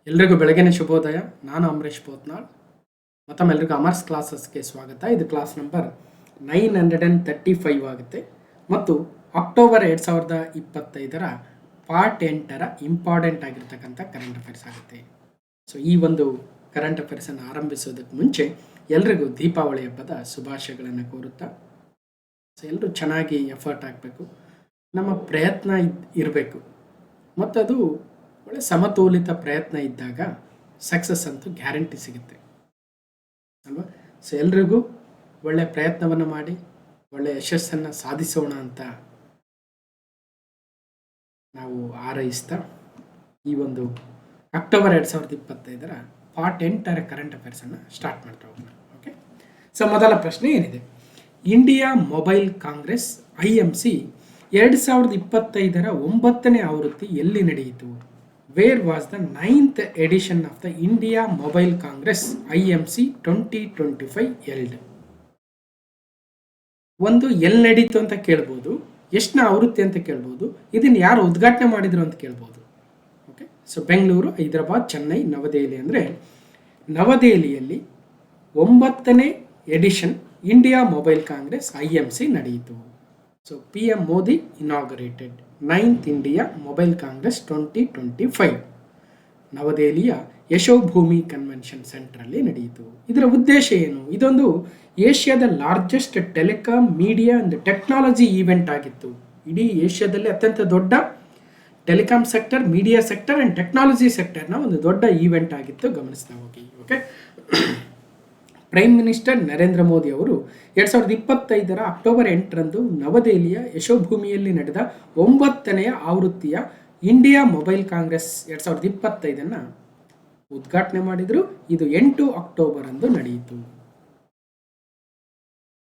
ಎಲ್ರಿಗೂ ಬೆಳಗಿನ ಶುಭೋದಯ. ನಾನು ಅಂಬರೀಶ್ ಪೋತ್ನಾಳ್. ಮತ್ತೊಮ್ಮೆಲ್ರಿಗೂ ಅಮರ್ಸ್ ಕ್ಲಾಸಸ್ಗೆ ಸ್ವಾಗತ. ಇದು ಕ್ಲಾಸ್ ನಂಬರ್ 935 ಆಗುತ್ತೆ ಮತ್ತು ಅಕ್ಟೋಬರ್ 2025 ಪಾರ್ಟ್ 8 ಇಂಪಾರ್ಟೆಂಟ್ ಆಗಿರ್ತಕ್ಕಂಥ ಕರೆಂಟ್ ಅಫೇರ್ಸ್ ಆಗುತ್ತೆ. ಸೊ ಈ ಒಂದು ಕರೆಂಟ್ ಅಫೇರ್ಸನ್ನು ಆರಂಭಿಸೋದಕ್ಕೆ ಮುಂಚೆ ಎಲ್ರಿಗೂ ದೀಪಾವಳಿ ಹಬ್ಬದ ಶುಭಾಶಯಗಳನ್ನು ಕೋರುತ್ತಾ, ಸೊ ಎಲ್ಲರೂ ಚೆನ್ನಾಗಿ ಎಫರ್ಟ್ ಹಾಕಬೇಕು, ನಮ್ಮ ಪ್ರಯತ್ನ ಇರಬೇಕು ಮತ್ತು ಅದು ಒಳ್ಳೆ ಸಮತೋಲಿತ ಪ್ರಯತ್ನ ಇದ್ದಾಗ ಸಕ್ಸಸ್ ಅಂತೂ ಗ್ಯಾರಂಟಿ ಸಿಗುತ್ತೆ ಅಲ್ವಾ. ಸೊ ಎಲ್ರಿಗೂ ಒಳ್ಳೆಯ ಪ್ರಯತ್ನವನ್ನು ಮಾಡಿ ಒಳ್ಳೆಯ ಯಶಸ್ಸನ್ನು ಸಾಧಿಸೋಣ ಅಂತ ನಾವು ಹಾರೈಸ್ತಾ ಈ ಒಂದು ಅಕ್ಟೋಬರ್ 2025 ಪಾರ್ಟ್ 8 ಕರೆಂಟ್ ಅಫೇರ್ಸನ್ನು ಸ್ಟಾರ್ಟ್ ಮಾಡ್ತಾ ಹೋಗೋಣ. ಓಕೆ, ಸೊ ಮೊದಲ ಪ್ರಶ್ನೆ ಏನಿದೆ? ಇಂಡಿಯಾ ಮೊಬೈಲ್ ಕಾಂಗ್ರೆಸ್ IMC 2025 9ನೇ ಆವೃತ್ತಿ ಎಲ್ಲಿ ನಡೆಯಿತು? Where was the 9th edition of the India Mobile Congress IMC 2025 held? ಒಂದು ಎಲ್ಲಿ ನಡೀತು ಅಂತ ಕೇಳ್ಬೋದು, ಎಷ್ಟನೇ ಆವೃತ್ತಿ ಅಂತ ಕೇಳ್ಬೋದು, ಇದನ್ನು ಯಾರು ಉದ್ಘಾಟನೆ ಮಾಡಿದ್ರು ಅಂತ ಕೇಳ್ಬೋದು. Okay, so Bengaluru, Hyderabad, Chennai, Navadehali. ಅಂದರೆ ನವದೆಹಲಿಯಲ್ಲಿ 9ನೇ edition India mobile congress IMC ನಡೆಯಿತು. So PM Modi inaugurated 9th India mobile congress 2025 ನವದೆಹಲಿಯ ಯಶೋಭೂಮಿ ಕನ್ವೆನ್ಷನ್ ಸೆಂಟರಲ್ಲಿ ನಡೆಯಿತು. ಇದರ ಉದ್ದೇಶ ಏನು? ಇದೊಂದು ಏಷ್ಯಾದ largest telecom, media and technology event ಆಗಿತ್ತು. ಇಡೀ ಏಷ್ಯಾದಲ್ಲಿ ಅತ್ಯಂತ ದೊಡ್ಡ telecom sector, media sector and technology ಸೆಕ್ಟರ್ನ ಒಂದು ದೊಡ್ಡ ಈವೆಂಟ್ ಆಗಿತ್ತು. ಗಮನಿಸ್ತಾ ಹೋಗಿ. Okay, prime minister Narendra Modi ಅವರು 2025 ಅಕ್ಟೋಬರ್ 8 ನವದೆಹಲಿಯ ಯಶೋಭೂಮಿಯಲ್ಲಿ ನಡೆದ 9ನೇ ಆವೃತ್ತಿಯ ಇಂಡಿಯಾ ಮೊಬೈಲ್ ಕಾಂಗ್ರೆಸ್ 2025 ಉದ್ಘಾಟನೆ ಮಾಡಿದರು. ಇದು 8 ಅಕ್ಟೋಬರ್ ನಡೆಯಿತು.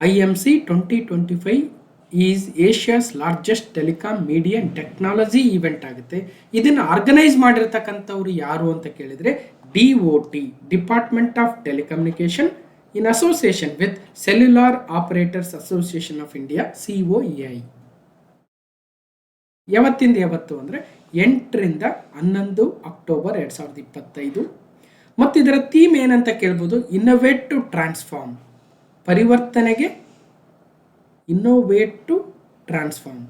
IMC 2025 is Asia's largest telecom, media and technology event ಆಗುತ್ತೆ. ಇದನ್ನು ಆರ್ಗನೈಸ್ ಮಾಡಿರ್ತಕ್ಕಂಥವ್ರು ಯಾರು ಅಂತ ಕೇಳಿದರೆ DOT, department of telecommunication in association with cellular operators association of India, COAI. ಯಾವತ್ತಿಂದ ಯಾವತ್ತು ಅಂದರೆ 8ರಿಂದ 11 ಅಕ್ಟೋಬರ್ 2025. ಮತ್ತು ಇದರ ಥೀಮ್ ಏನಂತ ಕೇಳ್ಬೋದು? ಇನ್ನೋವೇಟ್ ಟು ಟ್ರಾನ್ಸ್ಫಾರ್ಮ್, ಪರಿವರ್ತನೆಗೆ innovate to transform.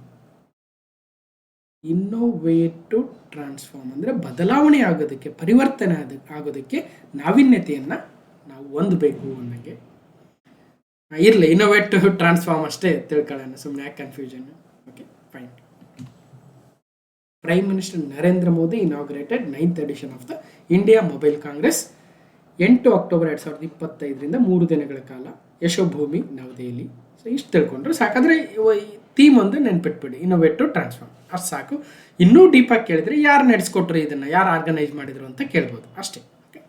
Innovate to transform ಅಂದರೆ ಬದಲಾವಣೆ ಆಗೋದಕ್ಕೆ, ಪರಿವರ್ತನೆ ಆಗೋದಕ್ಕೆ ನಾವೀನ್ಯತೆಯನ್ನು ನಾವು ಹೊಂದಬೇಕು ಅನ್ನೋಂಗೆ. ಇರಲಿ, ಇನ್ನೋವೇಟ್ ಟು ಟ್ರಾನ್ಸ್ಫಾರ್ಮ್ ಅಷ್ಟೇ ತಿಳ್ಕೊಳ್ಳೋಣ, ಸುಮ್ಮನೆ ಯಾಕೆ confusion. Okay, fine. Prime minister Narendra Modi inaugurated 9th edition of the India mobile Congress 8 October 2025 3 ದಿನಗಳ ಕಾಲ ಯಶೋಭೂಮಿ, ನವದೆಹಲಿ. ಸೊ ಇಷ್ಟು ತಿಳ್ಕೊಂಡ್ರೆ ಸಾಕಾದರೆ ಥೀಮ್ ಒಂದು ನೆನ್ಪಿಟ್ಬಿಡಿ, ಇನ್ನೋವೇಟ್ ಟು ಟ್ರಾನ್ಸ್ಫಾರ್ಮ್, ಅಷ್ಟು ಸಾಕು. ಇನ್ನೂ ಡೀಪಾಗಿ ಕೇಳಿದರೆ ಯಾರು ನಡೆಸ್ಕೊಟ್ರು, ಇದನ್ನು ಯಾರು ಆರ್ಗನೈಸ್ ಮಾಡಿದರು ಅಂತ ಕೇಳ್ಬೋದು ಅಷ್ಟೇ. ಓಕೆ,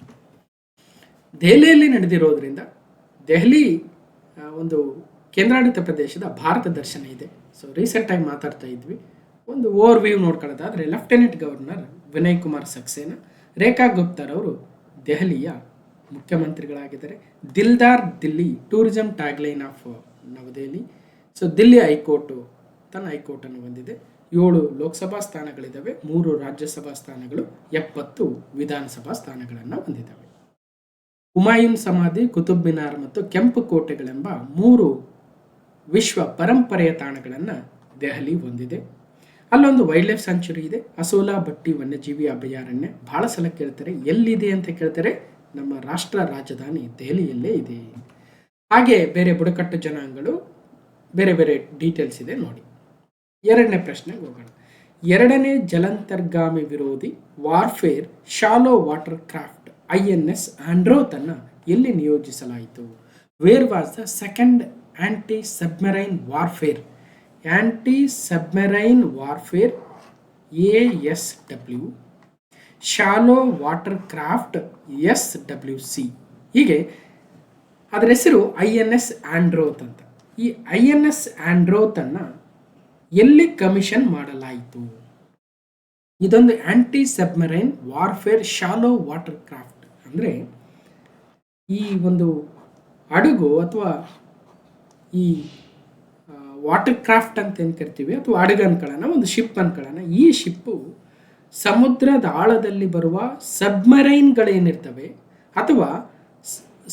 ದೆಹಲಿಯಲ್ಲಿ ನಡೆದಿರೋದ್ರಿಂದ ದೆಹಲಿ ಒಂದು ಕೇಂದ್ರಾಡಳಿತ ಪ್ರದೇಶದ ಭಾರತ ದರ್ಶನ ಇದೆ. ಸೊ ರೀಸೆಂಟಾಗಿ ಮಾತಾಡ್ತಾ ಇದ್ವಿ. ಒಂದು ಓವರ್ ವ್ಯೂ ನೋಡ್ಕೊಳ್ಳೋದಾದರೆ ಲೆಫ್ಟಿನೆಂಟ್ ಗವರ್ನರ್ ವಿನಯ್ ಕುಮಾರ್ ಸಕ್ಸೇನಾ, ರೇಖಾ ಗುಪ್ತರ್ ಅವರು ದೆಹಲಿಯ ಮುಖ್ಯಮಂತ್ರಿಗಳಾಗಿದ್ದಾರೆ. Dildar Dilli tourism tagline of Navadehali. So Dilli high court ತನ್ನ ಹೈಕೋರ್ಟನ್ನು ಹೊಂದಿದೆ. 7 ಲೋಕಸಭಾ ಸ್ಥಾನಗಳಿದ್ದಾವೆ, 3 ರಾಜ್ಯಸಭಾ ಸ್ಥಾನಗಳು, 70 ವಿಧಾನಸಭಾ ಸ್ಥಾನಗಳನ್ನು ಹೊಂದಿದ್ದಾವೆ. ಹುಮಾಯೂನ್ ಸಮಾಧಿ, ಕುತುಬ್ ಮಿನಾರ್ ಮತ್ತು ಕೆಂಪು ಕೋಟೆಗಳೆಂಬ 3 ವಿಶ್ವ ಪರಂಪರೆಯ ತಾಣಗಳನ್ನು ದೆಹಲಿ ಹೊಂದಿದೆ. ಅಲ್ಲೊಂದು ವೈಲ್ಡ್ ಲೈಫ್ ಸ್ಯಾಂಕ್ಚುರಿ ಇದೆ, ಅಸೋಲಾ ಭಟ್ಟಿ ವನ್ಯಜೀವಿ ಅಭಯಾರಣ್ಯ. ಭಾಳ ಸಲ ಕೇಳ್ತಾರೆ ಎಲ್ಲಿದೆ ಅಂತ ಕೇಳ್ತಾರೆ. ನಮ್ಮ ರಾಷ್ಟ್ರ ರಾಜಧಾನಿ ದೆಹಲಿಯಲ್ಲೇ ಇದೆ. ಹಾಗೆ ಬೇರೆ ಬುಡಕಟ್ಟು ಜನಾಂಗಗಳು, ಬೇರೆ ಬೇರೆ ಡೀಟೇಲ್ಸ್ ಇದೆ ನೋಡಿ. 2ನೇ ಪ್ರಶ್ನೆಗೆ ಹೋಗೋಣ. 2ನೇ ಜಲಾಂತರ್ಗಾಮಿ ವಿರೋಧಿ warfare shallow water craft INS ಆಂಡ್ರೋತನ್ನು ಎಲ್ಲಿ ನಿಯೋಜಿಸಲಾಯಿತು? Where was the second anti submarine warfare? Anti submarine warfare ASW, shallow water craft SWC. ಹೀಗೆ ಅದರ ಹೆಸರು INS ಆಂಡ್ರೋತ್ ಅಂತ. ಈ INS ಆಂಡ್ರೋತನ್ನು ಎಲ್ಲಿ ಕಮಿಷನ್ ಮಾಡಲಾಯಿತು? ಇದೊಂದು anti submarine warfare shallow water craft ಅಂದರೆ ಈ ಒಂದು ಹಡಗು ಅಥವಾ ಈ ವಾಟರ್ ಕ್ರಾಫ್ಟ್ ಅಂತ ಏನು ಕರಿತೀವಿ, ಅಥವಾ ಹಡಗು ಅನ್ಕೊಳ್ಳೋಣ, ಒಂದು ಶಿಪ್ ಅನ್ಕೊಳ್ಳೋಣ. ಈ ಶಿಪ್ಪು ಸಮುದ್ರದ ಆಳದಲ್ಲಿ ಬರುವ ಸಬ್ಮರೈನ್ಗಳೇನಿರ್ತವೆ ಅಥವಾ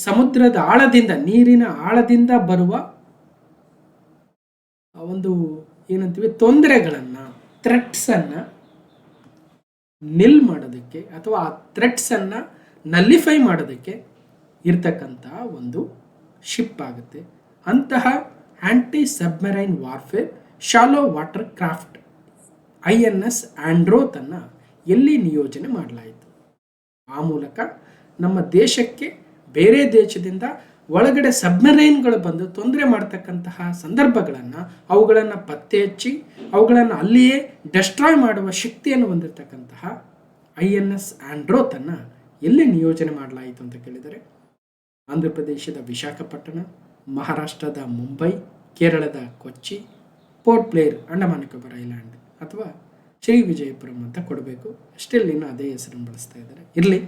ಸಮುದ್ರದ ಆಳದಿಂದ, ನೀರಿನ ಆಳದಿಂದ ಬರುವ ಒಂದು ಏನಂತೀವಿ ತೊಂದರೆಗಳನ್ನು, ಥ್ರೆಟ್ಸನ್ನು ನಿಲ್ ಮಾಡೋದಕ್ಕೆ ಅಥವಾ ಆ ಥ್ರೆಟ್ಸನ್ನು ನಲ್ಲಿಫೈ ಮಾಡೋದಕ್ಕೆ ಇರ್ತಕ್ಕಂಥ ಒಂದು ಶಿಪ್ ಆಗುತ್ತೆ. ಅಂತಹ anti submarine warfare shallow water craft INS ಆಂಡ್ರೋತನ್ನು ಎಲ್ಲಿ ನಿಯೋಜನೆ ಮಾಡಲಾಯಿತು? ಆ ಮೂಲಕ ನಮ್ಮ ದೇಶಕ್ಕೆ ಬೇರೆ ದೇಶದಿಂದ ಒಳಗಡೆ ಸಬ್ಮರೈನ್ಗಳು ಬಂದು ತೊಂದರೆ ಮಾಡ್ತಕ್ಕಂತಹ ಸಂದರ್ಭಗಳನ್ನು, ಅವುಗಳನ್ನು ಪತ್ತೆ ಹಚ್ಚಿ ಅವುಗಳನ್ನು ಅಲ್ಲಿಯೇ ಡೆಸ್ಟ್ರಾಯ್ ಮಾಡುವ ಶಕ್ತಿಯನ್ನು ಹೊಂದಿರತಕ್ಕಂತಹ INS ಆಂಡ್ರೋತನ್ನು ಎಲ್ಲಿ ನಿಯೋಜನೆ ಮಾಡಲಾಯಿತು ಅಂತ ಕೇಳಿದರೆ, ಆಂಧ್ರ ಪ್ರದೇಶದ ವಿಶಾಖಪಟ್ಟಣ, ಮಹಾರಾಷ್ಟ್ರದ ಮುಂಬೈ, ಕೇರಳದ Kochi, Port Blair Andaman Nicobar island ಅಥವಾ ಶ್ರೀ ವಿಜಯಪುರಂ ಅಂತ ಕೊಡಬೇಕು. ಸ್ಟಿಲ್ ಇನ್ನು ಅದೇ ಹೆಸರನ್ನು ಬಳಸ್ತಾ ಇದ್ದಾರೆ. ಇರಲಿ,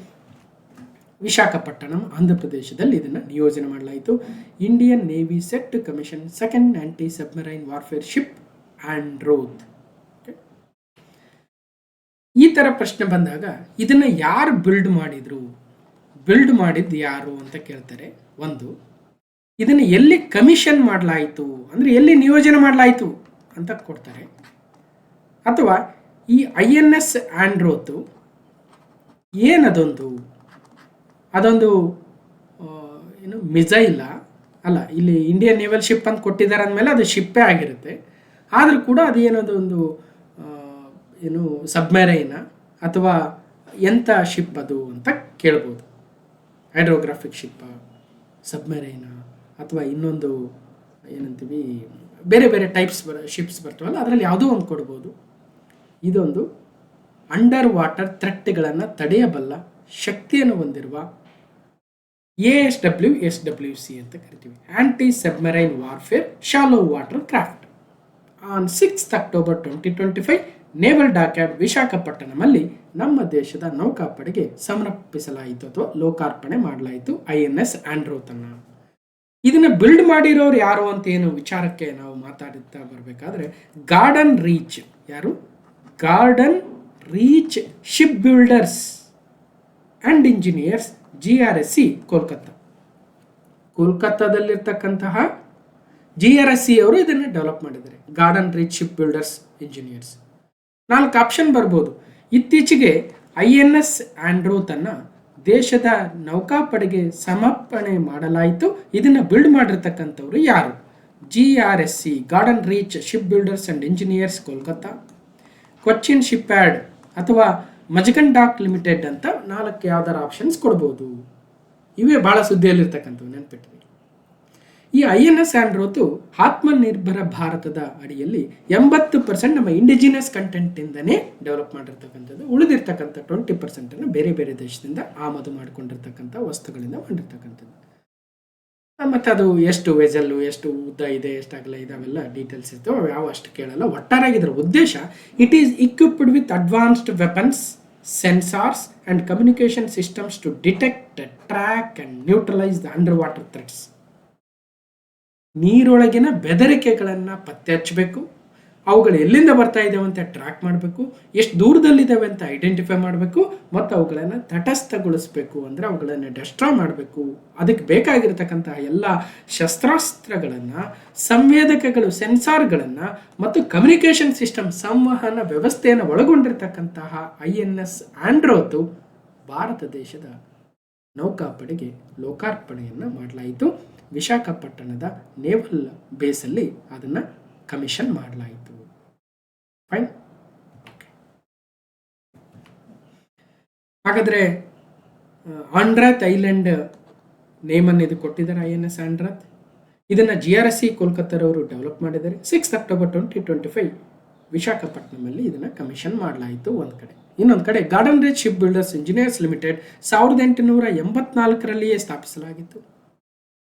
ವಿಶಾಖಪಟ್ಟಣಂ ಆಂಧ್ರ ಪ್ರದೇಶದಲ್ಲಿ ಇದನ್ನು ನಿಯೋಜನೆ ಮಾಡಲಾಯಿತು. Indian navy set to commission second anti submarine warfare ship Androth. ಈ ಥರ ಪ್ರಶ್ನೆ ಬಂದಾಗ ಇದನ್ನು ಯಾರು ಬಿಲ್ಡ್ ಮಾಡಿದ್ರು, ಬಿಲ್ಡ್ ಮಾಡಿದ್ದು ಯಾರು ಅಂತ ಕೇಳ್ತಾರೆ. ಒಂದು, ಇದನ್ನು ಎಲ್ಲಿ ಕಮಿಷನ್ ಮಾಡಲಾಯಿತು ಅಂದರೆ ಎಲ್ಲಿ ನಿಯೋಜನೆ ಮಾಡಲಾಯಿತು ಅಂತ ಕೊಡ್ತಾರೆ. ಅಥವಾ ಈ INS ಆಂಡ್ರೋತು ಏನದೊಂದು, ಅದೊಂದು ಏನು ಮಿಸೈಲ ಅಲ್ಲ, ಇಲ್ಲಿ ಇಂಡಿಯನ್ ನೇವಲ್ ಶಿಪ್ ಅಂತ ಕೊಟ್ಟಿದ್ದಾರೆ ಅಂದಮೇಲೆ ಅದು ಶಿಪ್ಪೇ ಆಗಿರುತ್ತೆ. ಆದರೂ ಕೂಡ ಅದು ಏನದೊಂದು ಏನು ಸಬ್ಮೆರೈನ ಅಥವಾ ಎಂಥ ಶಿಪ್ ಅದು ಅಂತ ಕೇಳ್ಬೋದು. ಹೈಡ್ರೋಗ್ರಾಫಿಕ್ ಶಿಪ್ಪ, ಸಬ್ಮೆರೈನ ಅಥವಾ ಇನ್ನೊಂದು ಏನಂತೀವಿ ಬೇರೆ ಬೇರೆ ಟೈಪ್ಸ್ ಶಿಪ್ಸ್ ಬರ್ತಾವಲ್ಲ, ಅದರಲ್ಲಿ ಯಾವುದೋ ಒಂದು ಕೊಡ್ಬೋದು. ಇದೊಂದು ಅಂಡರ್ ವಾಟರ್ ಥ್ರೆಟ್ಗಳನ್ನು ತಡೆಯಬಲ್ಲ ಶಕ್ತಿಯನ್ನು ಹೊಂದಿರುವ ASWC ಅಂತ ಕರಿತೀವಿ, anti submarine warfare shallow water craft. On 6th October 2025 naval dockyard ವಿಶಾಖಪಟ್ಟಣಮಲ್ಲಿ ನಮ್ಮ ದೇಶದ ನೌಕಾಪಡೆಗೆ ಸಮರ್ಪಿಸಲಾಯಿತು ಅಥವಾ ಲೋಕಾರ್ಪಣೆ ಮಾಡಲಾಯಿತು INS ಆಂಡ್ರೋತನ್ನು. ಇದನ್ನು ಬಿಲ್ಡ್ ಮಾಡಿರೋರು ಯಾರು ಅಂತ ಏನು ವಿಚಾರಕ್ಕೆ ನಾವು ಮಾತಾಡುತ್ತಾ ಬರಬೇಕಾದ್ರೆ, ಗಾರ್ಡನ್ ರೀಚ್, ಯಾರು? Garden Reach ship builders and engineers, GRSC Kolkata. ಕೋಲ್ಕತ್ತಾದಲ್ಲಿರ್ತಕ್ಕಂತಹ GRSC ಅವರು ಇದನ್ನು ಡೆವಲಪ್ ಮಾಡಿದ್ದಾರೆ. Garden Reach ship builders engineers. 4 option ಬರ್ಬೋದು. ಇತ್ತೀಚೆಗೆ INS ಆಂಡ್ರೋತನ್ನು ದೇಶದ ನೌಕಾಪಡೆಗೆ ಸಮರ್ಪಣೆ ಮಾಡಲಾಯಿತು. ಇದನ್ನು ಬಿಲ್ಡ್ ಮಾಡಿರ್ತಕ್ಕಂಥವ್ರು ಯಾರು? GRSC, garden Reach ship builders and engineers Kolkata, Cochin ship yard ಅಥವಾ ಮಜಗನ್ ಡಾಕ್ ಲಿಮಿಟೆಡ್ ಅಂತ 4 ಯಾವ್ದಾರ ಆಪ್ಷನ್ಸ್ ಕೊಡ್ಬೋದು. ಇವೇ ಭಾಳ ಸುದ್ದಿಯಲ್ಲಿರ್ತಕ್ಕಂಥವು, ನೆನ್ಪಿಟ್ರಿ. ಈ INS ಆಂಡ್ರೋತು ಆತ್ಮನಿರ್ಭರ ಭಾರತದ ಅಡಿಯಲ್ಲಿ 80% ನಮ್ಮ ಇಂಡಿಜಿನಸ್ ಕಂಟೆಂಟಿಂದನೇ ಡೆವಲಪ್ ಮಾಡಿರ್ತಕ್ಕಂಥದ್ದು. ಉಳಿದಿರ್ತಕ್ಕಂಥ 20% ಬೇರೆ ಬೇರೆ ದೇಶದಿಂದ ಆಮದು ಮಾಡಿಕೊಂಡಿರ್ತಕ್ಕಂಥ ವಸ್ತುಗಳಿಂದ ಮಾಡಿರ್ತಕ್ಕಂಥದ್ದು. ಮತ್ತು ಅದು ಎಷ್ಟು ವೆಜಲ್ಲು, ಎಷ್ಟು ಉದ್ದ ಇದೆ, ಎಷ್ಟು ಅಗಲ ಇದೆ, ಅವೆಲ್ಲ ಡೀಟೇಲ್ಸ್ ಇರ್ತವೆ. ಅವು ಯಾವ ಅಷ್ಟು ಕೇಳಲ್ಲ. ಒಟ್ಟಾರೆಯಾಗಿ ಇದರ ಉದ್ದೇಶ, it is equipped with advanced weapons, sensors and communication systems to detect, track and neutralise the underwater threats. ನೀರೊಳಗಿನ ಬೆದರಿಕೆಗಳನ್ನು ಪತ್ತೆ ಹಚ್ಚಬೇಕು, ಅವುಗಳು ಎಲ್ಲಿಂದ ಬರ್ತಾ ಇದ್ದಾವೆ ಅಂತ ಟ್ರ್ಯಾಕ್ ಮಾಡಬೇಕು, ಎಷ್ಟು ದೂರದಲ್ಲಿದ್ದಾವೆ ಅಂತ ಐಡೆಂಟಿಫೈ ಮಾಡಬೇಕು, ಮತ್ತು ಅವುಗಳನ್ನು ತಟಸ್ಥಗೊಳಿಸಬೇಕು, ಅಂದರೆ ಅವುಗಳನ್ನು ಡೆಸ್ಟ್ರಾಯ್ ಮಾಡಬೇಕು. ಅದಕ್ಕೆ ಬೇಕಾಗಿರ್ತಕ್ಕಂತಹ ಎಲ್ಲ ಶಸ್ತ್ರಾಸ್ತ್ರಗಳನ್ನು, ಸಂವೇದಕಗಳು, ಸೆನ್ಸಾರ್ಗಳನ್ನು ಮತ್ತು ಕಮ್ಯುನಿಕೇಷನ್ ಸಿಸ್ಟಮ್, ಸಂವಹನ ವ್ಯವಸ್ಥೆಯನ್ನು ಒಳಗೊಂಡಿರ್ತಕ್ಕಂತಹ INS ಆಂಡ್ರೋತು ಭಾರತ ದೇಶದ ನೌಕಾಪಡೆಗೆ ಲೋಕಾರ್ಪಣೆಯನ್ನು ಮಾಡಲಾಯಿತು. ವಿಶಾಖಪಟ್ಟಣದ ನೇವಲ್ ಬೇಸಲ್ಲಿ ಅದನ್ನು ಕಮಿಷನ್ ಮಾಡಲಾಯಿತು. ಫೈನ್. ಹಾಗಾದರೆ ಆಂಡ್ರಾತ್ ಐಲ್ಯಾಂಡ್ ನೇಮನ್ನು ಇದು ಕೊಟ್ಟಿದ್ದಾರೆ INS ಆಂಡ್ರಾತ್. ಇದನ್ನು GRSC ಕೋಲ್ಕತ್ತಾರವರು ಡೆವಲಪ್ ಮಾಡಿದ್ದಾರೆ. 6th October 2025 ವಿಶಾಖಪಟ್ಟಣಮಲ್ಲಿ ಇದನ್ನು ಕಮಿಷನ್ ಮಾಡಲಾಯಿತು ಒಂದು ಕಡೆ. ಇನ್ನೊಂದು ಕಡೆ Garden Reach ship builders engineers limited 1884ರಲ್ಲಿಯೇ ಸ್ಥಾಪಿಸಲಾಗಿತ್ತು.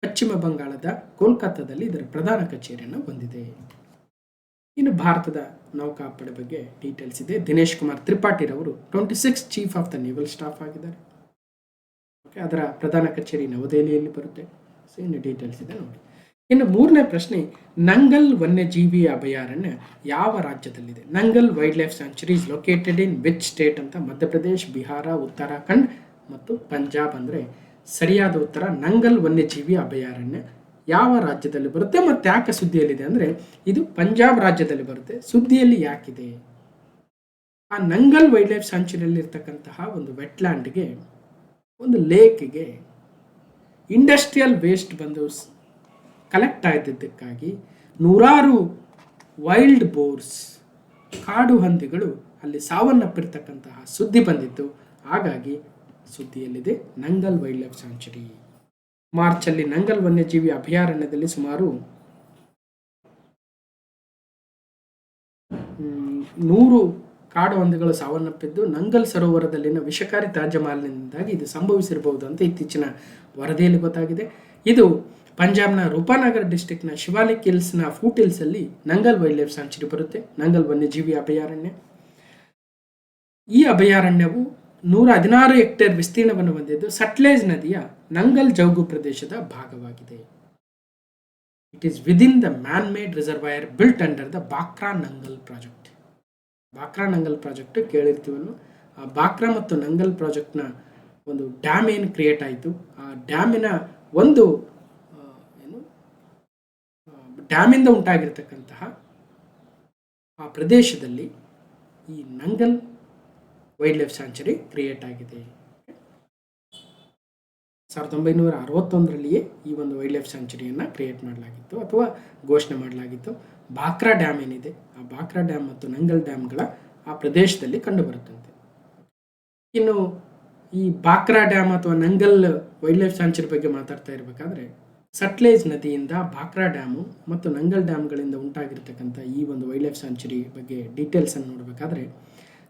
ಪಶ್ಚಿಮ ಬಂಗಾಳದ ಕೋಲ್ಕತ್ತಾದಲ್ಲಿ ಇದರ ಪ್ರಧಾನ ಕಚೇರಿಯನ್ನು ಹೊಂದಿದೆ. ಇನ್ನು ಭಾರತದ ನೌಕಾಪಡೆ ಬಗ್ಗೆ ಡೀಟೇಲ್ಸ್ ಇದೆ. ದಿನೇಶ್ ಕುಮಾರ್ ತ್ರಿಪಾಠಿರವರು 26 chief of the naval staff ಆಗಿದ್ದಾರೆ. ಓಕೆ, ಅದರ ಪ್ರಧಾನ ಕಚೇರಿ ನವದೆಹಲಿಯಲ್ಲಿ ಬರುತ್ತೆ. ಸೊ ಇನ್ನು ಡೀಟೇಲ್ಸ್ ಇದೆ ನೋಡಿ. ಇನ್ನು ಮೂರನೇ ಪ್ರಶ್ನೆ, ನಂಗಲ್ ವನ್ಯಜೀವಿ ಅಭಯಾರಣ್ಯ ಯಾವ ರಾಜ್ಯದಲ್ಲಿದೆ? Nangal wild life sanctuary is located in which state ಅಂತ ಮಧ್ಯಪ್ರದೇಶ್, ಬಿಹಾರ, ಉತ್ತರಾಖಂಡ್ ಮತ್ತು ಪಂಜಾಬ್ ಅಂದರೆ ಸರಿಯಾದ ಉತ್ತರ ನಂಗಲ್ ವನ್ಯಜೀವಿ ಅಭಯಾರಣ್ಯ ಯಾವ ರಾಜ್ಯದಲ್ಲಿ ಬರುತ್ತೆ ಮತ್ತು ಯಾಕೆ ಸುದ್ದಿಯಲ್ಲಿದೆ ಅಂದರೆ ಇದು ಪಂಜಾಬ್ ರಾಜ್ಯದಲ್ಲಿ ಬರುತ್ತೆ. ಸುದ್ದಿಯಲ್ಲಿ ಯಾಕಿದೆ? ಆ ನಂಗಲ್ ವೈಲ್ಡ್ ಲೈಫ್ ಸ್ಯಾಂಕ್ಚುರಿಯಲ್ಲಿ ಇರ್ತಕ್ಕಂತಹ ಒಂದು ವೆಟ್ಲ್ಯಾಂಡ್ಗೆ, ಒಂದು ಲೇಕ್ಗೆ ಇಂಡಸ್ಟ್ರಿಯಲ್ ವೇಸ್ಟ್ ಬಂದು ಕಲೆಕ್ಟ್ ಆಯ್ತಿದ್ದಕ್ಕಾಗಿ ನೂರಾರು ವೈಲ್ಡ್ ಬೋರ್ಸ್, ಕಾಡು ಹಂದಿಗಳು ಅಲ್ಲಿ ಸಾವನ್ನಪ್ಪಿರ್ತಕ್ಕಂತಹ ಸುದ್ದಿ ಬಂದಿತ್ತು. ಹಾಗಾಗಿ ಸುದ್ದಿಯಲ್ಲಿದೆ ನಂಗಲ್ ವೈಲ್ಡ್ ಲೈಫ್ ಸ್ಯಾಂಕ್ಚುರಿ. ಮಾರ್ಚಲ್ಲಿ ನಂಗಲ್ ವನ್ಯಜೀವಿ ಅಭಯಾರಣ್ಯದಲ್ಲಿ ಸುಮಾರು 100 ಕಾಡು ಹಂದಿಗಳು ಸಾವನ್ನಪ್ಪಿದ್ದು ನಂಗಲ್ ಸರೋವರದಲ್ಲಿನ ವಿಷಕಾರಿ ತ್ಯಾಜ್ಯ ಮಾಲಿನ್ಯದಿಂದಾಗಿ ಇದು ಸಂಭವಿಸಿರಬಹುದು ಅಂತ ಇತ್ತೀಚಿನ ವರದಿಯಲ್ಲಿ ಗೊತ್ತಾಗಿದೆ. ಇದು ಪಂಜಾಬ್ನ ರೂಪಾನಗರ್ ಡಿಸ್ಟ್ರಿಕ್ಟ್ನ ಶಿವಾಲಿಕ್ ಹಿಲ್ಸ್ನ ಫೂಟ್ ಹಿಲ್ಸಲ್ಲಿ ನಂಗಲ್ ವೈಲ್ಡ್ ಲೈಫ್ ಸ್ಯಾಂಕ್ಚುರಿ ಬರುತ್ತೆ, ನಂಗಲ್ ವನ್ಯಜೀವಿ ಅಭಯಾರಣ್ಯ. ಈ ಅಭಯಾರಣ್ಯವು 116 ಹೆಕ್ಟೇರ್ ವಿಸ್ತೀರ್ಣವನ್ನು ಹೊಂದಿದ್ದು ಸಟ್ಲೇಜ್ ನದಿಯ ನಂಗಲ್ ಜೌಗು ಪ್ರದೇಶದ ಭಾಗವಾಗಿದೆ. It is within the man made reservoir built under the Bhakra Nangal project. Bhakra Nangal project ಕೇಳಿರ್ತೀವಲ್ಲ, ಆ ಬಾಕ್ರಾ ಮತ್ತು ನಂಗಲ್ ಪ್ರಾಜೆಕ್ಟ್ನ ಒಂದು ಡ್ಯಾಮ್ ಏನು ಕ್ರಿಯೇಟ್ ಆಯಿತು, ಆ ಡ್ಯಾಮಿನ ಒಂದು ಡ್ಯಾಮಿಂದ ಉಂಟಾಗಿರ್ತಕ್ಕಂತಹ ಆ ಪ್ರದೇಶದಲ್ಲಿ ಈ Nangal wild life sanctuary create ಆಗಿದೆ. 1961ರಲ್ಲಿಯೇ ಈ ಒಂದು ವೈಲ್ಡ್ ಲೈಫ್ ಸ್ಯಾಂಕ್ಚುರಿಯನ್ನು ಕ್ರಿಯೇಟ್ ಮಾಡಲಾಗಿತ್ತು ಅಥವಾ ಘೋಷಣೆ ಮಾಡಲಾಗಿತ್ತು. ಬಾಕ್ರಾ ಡ್ಯಾಮ್ ಏನಿದೆ, ಆ ಬಾಕ್ರಾ ಡ್ಯಾಮ್ ಮತ್ತು ನಂಗಲ್ ಡ್ಯಾಮ್ಗಳ ಆ ಪ್ರದೇಶದಲ್ಲಿ ಕಂಡುಬರುತ್ತಂತೆ. ಇನ್ನು ಈ ಬಾಕ್ರಾ ಡ್ಯಾಮ್ ಅಥವಾ ನಂಗಲ್ ವೈಲ್ಡ್ ಲೈಫ್ ಸ್ಯಾಂಕ್ಚುರಿ ಬಗ್ಗೆ ಮಾತಾಡ್ತಾ ಇರಬೇಕಾದ್ರೆ, ಸಟ್ಲೇಜ್ ನದಿಯಿಂದ ಬಾಕ್ರಾ ಡ್ಯಾಮು ಮತ್ತು ನಂಗಲ್ ಡ್ಯಾಮ್ಗಳಿಂದ ಉಂಟಾಗಿರ್ತಕ್ಕಂಥ ಈ ಒಂದು ವೈಲ್ಡ್ ಲೈಫ್ ಸ್ಯಾಂಕ್ಚುರಿ ಬಗ್ಗೆ ಡೀಟೇಲ್ಸನ್ನು ನೋಡಬೇಕಾದ್ರೆ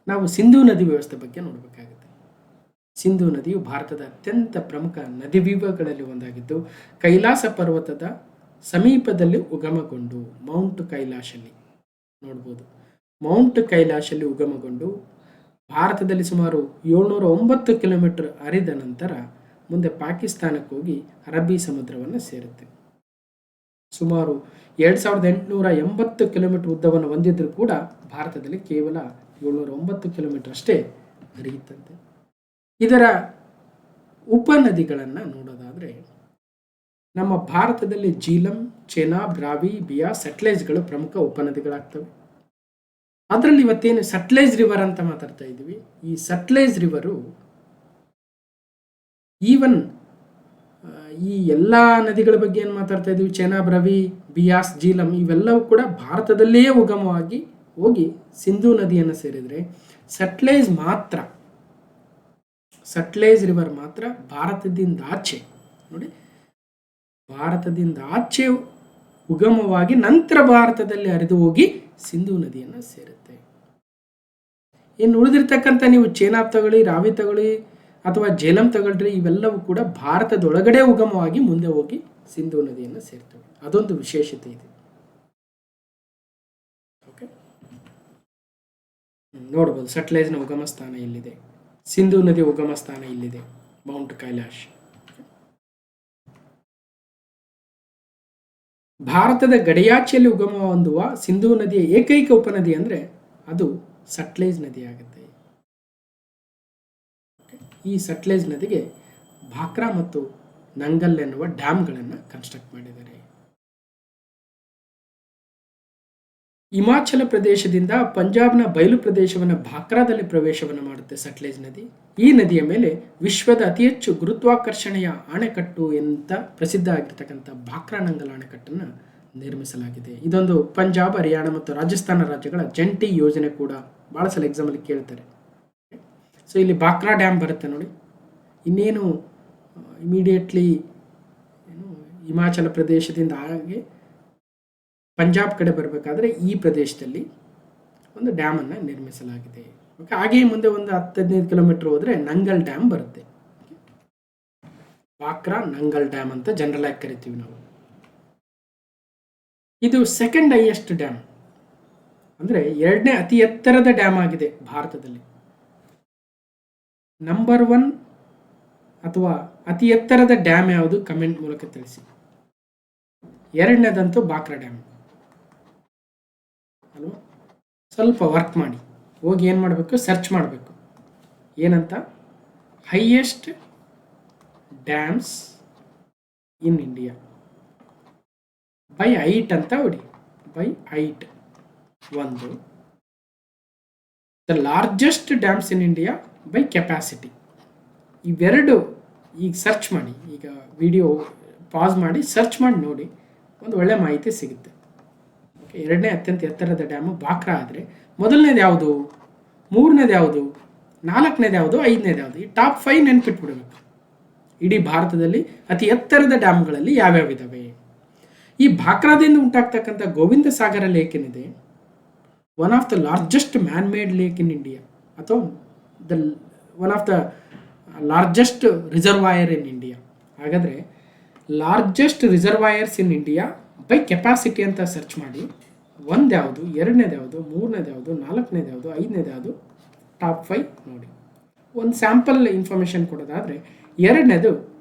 ನಾವು ಸಿಂಧೂ ನದಿ ವ್ಯವಸ್ಥೆ ಬಗ್ಗೆ ನೋಡಬೇಕಾಗುತ್ತೆ. ಸಿಂಧೂ ನದಿಯು ಭಾರತದ ಅತ್ಯಂತ ಪ್ರಮುಖ ನದಿ ವ್ಯೂಹಗಳಲ್ಲಿ ಒಂದಾಗಿದ್ದು ಕೈಲಾಸ ಪರ್ವತದ ಸಮೀಪದಲ್ಲಿ ಉಗಮಗೊಂಡು ಮೌಂಟ್ ಕೈಲಾಶಲ್ಲಿ ನೋಡ್ಬೋದು. ಮೌಂಟ್ ಕೈಲಾಶಲ್ಲಿ ಉಗಮಗೊಂಡು ಭಾರತದಲ್ಲಿ ಸುಮಾರು 709 ಕಿಲೋಮೀಟರ್ ಹರಿದ ನಂತರ ಮುಂದೆ ಪಾಕಿಸ್ತಾನಕ್ಕೆ ಹೋಗಿ ಅರಬ್ಬಿ ಸಮುದ್ರವನ್ನು ಸೇರುತ್ತೆ. ಸುಮಾರು 2880 ಕಿಲೋಮೀಟರ್ ಉದ್ದವನ್ನು ಹೊಂದಿದ್ರೂ ಕೂಡ ಭಾರತದಲ್ಲಿ ಕೇವಲ 709 ಕಿಲೋಮೀಟರ್ ಅಷ್ಟೇ ಹರಿಯುತ್ತಂತೆ. ಇದರ ಉಪನದಿಗಳನ್ನು ನೋಡೋದಾದರೆ ನಮ್ಮ ಭಾರತದಲ್ಲಿ ಜೀಲಂ, ಚೆನಾಬ್, ರಾವಿ, ಬಿಯಾಸ್, ಸಟ್ಲೇಜ್ಗಳು ಪ್ರಮುಖ ಉಪನದಿಗಳಾಗ್ತವೆ. ಅದರಲ್ಲಿ ಇವತ್ತೇನು ಸಟ್ಲೇಜ್ ರಿವರ್ ಅಂತ ಮಾತಾಡ್ತಾ ಇದ್ದೀವಿ, ಈ ಸಟ್ಲೇಜ್ ರಿವರು ಈವನ್ ಈ ಎಲ್ಲ ನದಿಗಳ ಬಗ್ಗೆ ಏನು ಮಾತಾಡ್ತಾ ಇದ್ದೀವಿ, ಚೆನಾಬ್, ರವಿ, ಬಿಯಾಸ್, ಜೀಲಂ ಇವೆಲ್ಲವೂ ಕೂಡ ಭಾರತದಲ್ಲಿಯೇ ಉಗಮವಾಗಿ ಹೋಗಿ ಸಿಂಧೂ ನದಿಯನ್ನು ಸೇರಿದರೆ ಸಟ್ಲೇಜ್ ರಿವರ್ ಮಾತ್ರ ಭಾರತದಿಂದ ಆಚೆ ನೋಡಿ, ಭಾರತದಿಂದ ಆಚೆ ಉಗಮವಾಗಿ ನಂತರ ಭಾರತದಲ್ಲಿ ಹರಿದು ಹೋಗಿ ಸಿಂಧೂ ನದಿಯನ್ನು ಸೇರುತ್ತೆ. ಇನ್ನು ಉಳಿದಿರ್ತಕ್ಕಂಥ ನೀವು ಚೆನಾಬ್ ತಗೊಳ್ಳಿ, ರಾವಿ ತಗೊಳ್ಳಿ ಅಥವಾ ಜೇಲಂ ತಗೊಳ್ರಿ, ಇವೆಲ್ಲವೂ ಕೂಡ ಭಾರತದೊಳಗಡೆ ಉಗಮವಾಗಿ ಮುಂದೆ ಹೋಗಿ ಸಿಂಧೂ ನದಿಯನ್ನು ಸೇರ್ತವೆ. ಅದೊಂದು ವಿಶೇಷತೆ ಇದೆ. ಓಕೆ, ನೋಡ್ಬೋದು ಸಟ್ಲೇಜ್ನ ಉಗಮ ಸ್ಥಾನ ಇಲ್ಲಿದೆ, ಸಿಂಧೂ ನದಿ ಉಗಮ ಸ್ಥಾನ ಇಲ್ಲಿದೆ, ಮೌಂಟ್ ಕೈಲಾಶ್. ಭಾರತದ ಗಡಿಯಾಚೆಯಲ್ಲಿ ಉಗಮ ಹೊಂದುವ ಸಿಂಧೂ ನದಿಯ ಏಕೈಕ ಉಪನದಿ ಅಂದರೆ ಅದು ಸಟ್ಲೇಜ್ ನದಿ ಆಗುತ್ತೆ. ಈ ಸಟ್ಲೇಜ್ ನದಿಗೆ ಭಾಕ್ರಾ ಮತ್ತು ನಂಗಲ್ ಎನ್ನುವ ಡ್ಯಾಮ್ಗಳನ್ನು ಕನ್ಸ್ಟ್ರಕ್ಟ್ ಮಾಡಿದ್ದಾರೆ. ಹಿಮಾಚಲ ಪ್ರದೇಶದಿಂದ ಪಂಜಾಬ್ನ ಬಯಲು ಪ್ರದೇಶವನ್ನು ಭಾಕ್ರಾದಲ್ಲಿ ಪ್ರವೇಶವನ್ನು ಮಾಡುತ್ತೆ ಸಟ್ಲೇಜ್ ನದಿ. ಈ ನದಿಯ ಮೇಲೆ ವಿಶ್ವದ ಅತಿ ಹೆಚ್ಚು ಗುರುತ್ವಾಕರ್ಷಣೆಯ ಅಣೆಕಟ್ಟು ಅಂತ ಪ್ರಸಿದ್ಧ ಆಗಿರ್ತಕ್ಕಂಥ ಭಾಕ್ರಾ ನಂಗಲ್ ಅಣೆಕಟ್ಟನ್ನು ನಿರ್ಮಿಸಲಾಗಿದೆ. ಇದೊಂದು ಪಂಜಾಬ್, ಹರಿಯಾಣ ಮತ್ತು ರಾಜಸ್ಥಾನ ರಾಜ್ಯಗಳ ಜಂಟಿ ಯೋಜನೆ ಕೂಡ ಭಾಳ ಸಲ ಎಕ್ಸಾಮಲ್ಲಿ ಕೇಳ್ತಾರೆ. ಸೊ ಇಲ್ಲಿ ಭಾಕ್ರಾ ಡ್ಯಾಮ್ ಬರುತ್ತೆ ನೋಡಿ. ಇನ್ನೇನು ಇಮಿಡಿಯೇಟ್ಲಿ ಹಿಮಾಚಲ ಪ್ರದೇಶದಿಂದ ಹಾಗೆ ಪಂಜಾಬ್ ಕಡೆ ಬರಬೇಕಾದ್ರೆ ಈ ಪ್ರದೇಶದಲ್ಲಿ ಒಂದು ಡ್ಯಾಮನ್ನು ನಿರ್ಮಿಸಲಾಗಿದೆ. ಓಕೆ, ಹಾಗೆಯೇ ಮುಂದೆ ಒಂದು 10-15 ಕಿಲೋಮೀಟರ್ ಹೋದರೆ ನಂಗಲ್ ಡ್ಯಾಮ್ ಬರುತ್ತೆ. ಭಾಕ್ರಾ ನಂಗಲ್ ಡ್ಯಾಮ್ ಅಂತ ಜನರಲ್ ಆಗಿ ಕರಿತೀವಿ ನಾವು. ಇದು ಸೆಕೆಂಡ್ ಹೈಯೆಸ್ಟ್ ಡ್ಯಾಮ್, ಅಂದರೆ 2ನೇ ಅತಿ ಎತ್ತರದ ಡ್ಯಾಮ್ ಆಗಿದೆ ಭಾರತದಲ್ಲಿ. ನಂಬರ್ 1 ಅಥವಾ ಅತಿ ಎತ್ತರದ ಡ್ಯಾಮ್ ಯಾವುದು? ಕಮೆಂಟ್ ಮೂಲಕ ತಿಳಿಸಿ. ಎರಡನೇದಂತೂ ಬಾಕ್ರಾ ಡ್ಯಾಮ್ ಅಲ್ವಾ. ಸ್ವಲ್ಪ ವರ್ಕ್ ಮಾಡಿ, ಹೋಗಿ ಏನು ಮಾಡಬೇಕು, ಸರ್ಚ್ ಮಾಡಬೇಕು ಏನಂತ, highest dams in India by height ಅಂತ ಹೊಡಿ, ಬೈ ಹೈಟ್ ಒಂದು, the largest dams in India by capacity. ಇವೆರಡು ಈಗ ಸರ್ಚ್ ಮಾಡಿ, ಈಗ ವಿಡಿಯೋ ಪಾಸ್ ಮಾಡಿ ಸರ್ಚ್ ಮಾಡಿ ನೋಡಿ, ಒಂದು ಒಳ್ಳೆ ಮಾಹಿತಿ ಸಿಗುತ್ತೆ. ಓಕೆ, ಎರಡನೇ ಅತ್ಯಂತ ಎತ್ತರದ ಡ್ಯಾಮು ಬಾಕ್ರಾ ಆದರೆ ಮೊದಲನೇದು ಯಾವುದು, ಮೂರನೇದು ಯಾವುದು, ನಾಲ್ಕನೇದು ಯಾವುದು, ಐದನೇದು ಯಾವುದು, ಈ ಟಾಪ್ 5 ನೆನ್ಪಿಟ್ಬಿಡ್ಬೇಕು. ಇಡೀ ಭಾರತದಲ್ಲಿ ಅತಿ ಎತ್ತರದ ಡ್ಯಾಮ್ಗಳಲ್ಲಿ ಯಾವ್ಯಾವ ಇದ್ದಾವೆ. ಈ ಬಾಕ್ರಾದಿಂದ ಉಂಟಾಗ್ತಕ್ಕಂಥ ಗೋವಿಂದ ಸಾಗರ ಲೇಕ್ ಏನಿದೆ, one of the largest man made lake in India, ಅಥವಾ one of the largest reservoir in India. ಹಾಗಾದರೆ largest reservoirs in India by capacity ಅಂತ ಸರ್ಚ್ ಮಾಡಿ, ಒಂದು ಯಾವುದು, ಎರಡನೇದು ಯಾವುದು, ಮೂರನೇದು ಯಾವುದು, ನಾಲ್ಕನೇದು ಯಾವುದು, ಐದನೇದು ಯಾವುದು, ಟಾಪ್ 5 ನೋಡಿ. ಒಂದು ಸ್ಯಾಂಪಲ್ ಇನ್ಫಾರ್ಮೇಷನ್ ಕೊಡೋದಾದರೆ, ಎರಡನೇದು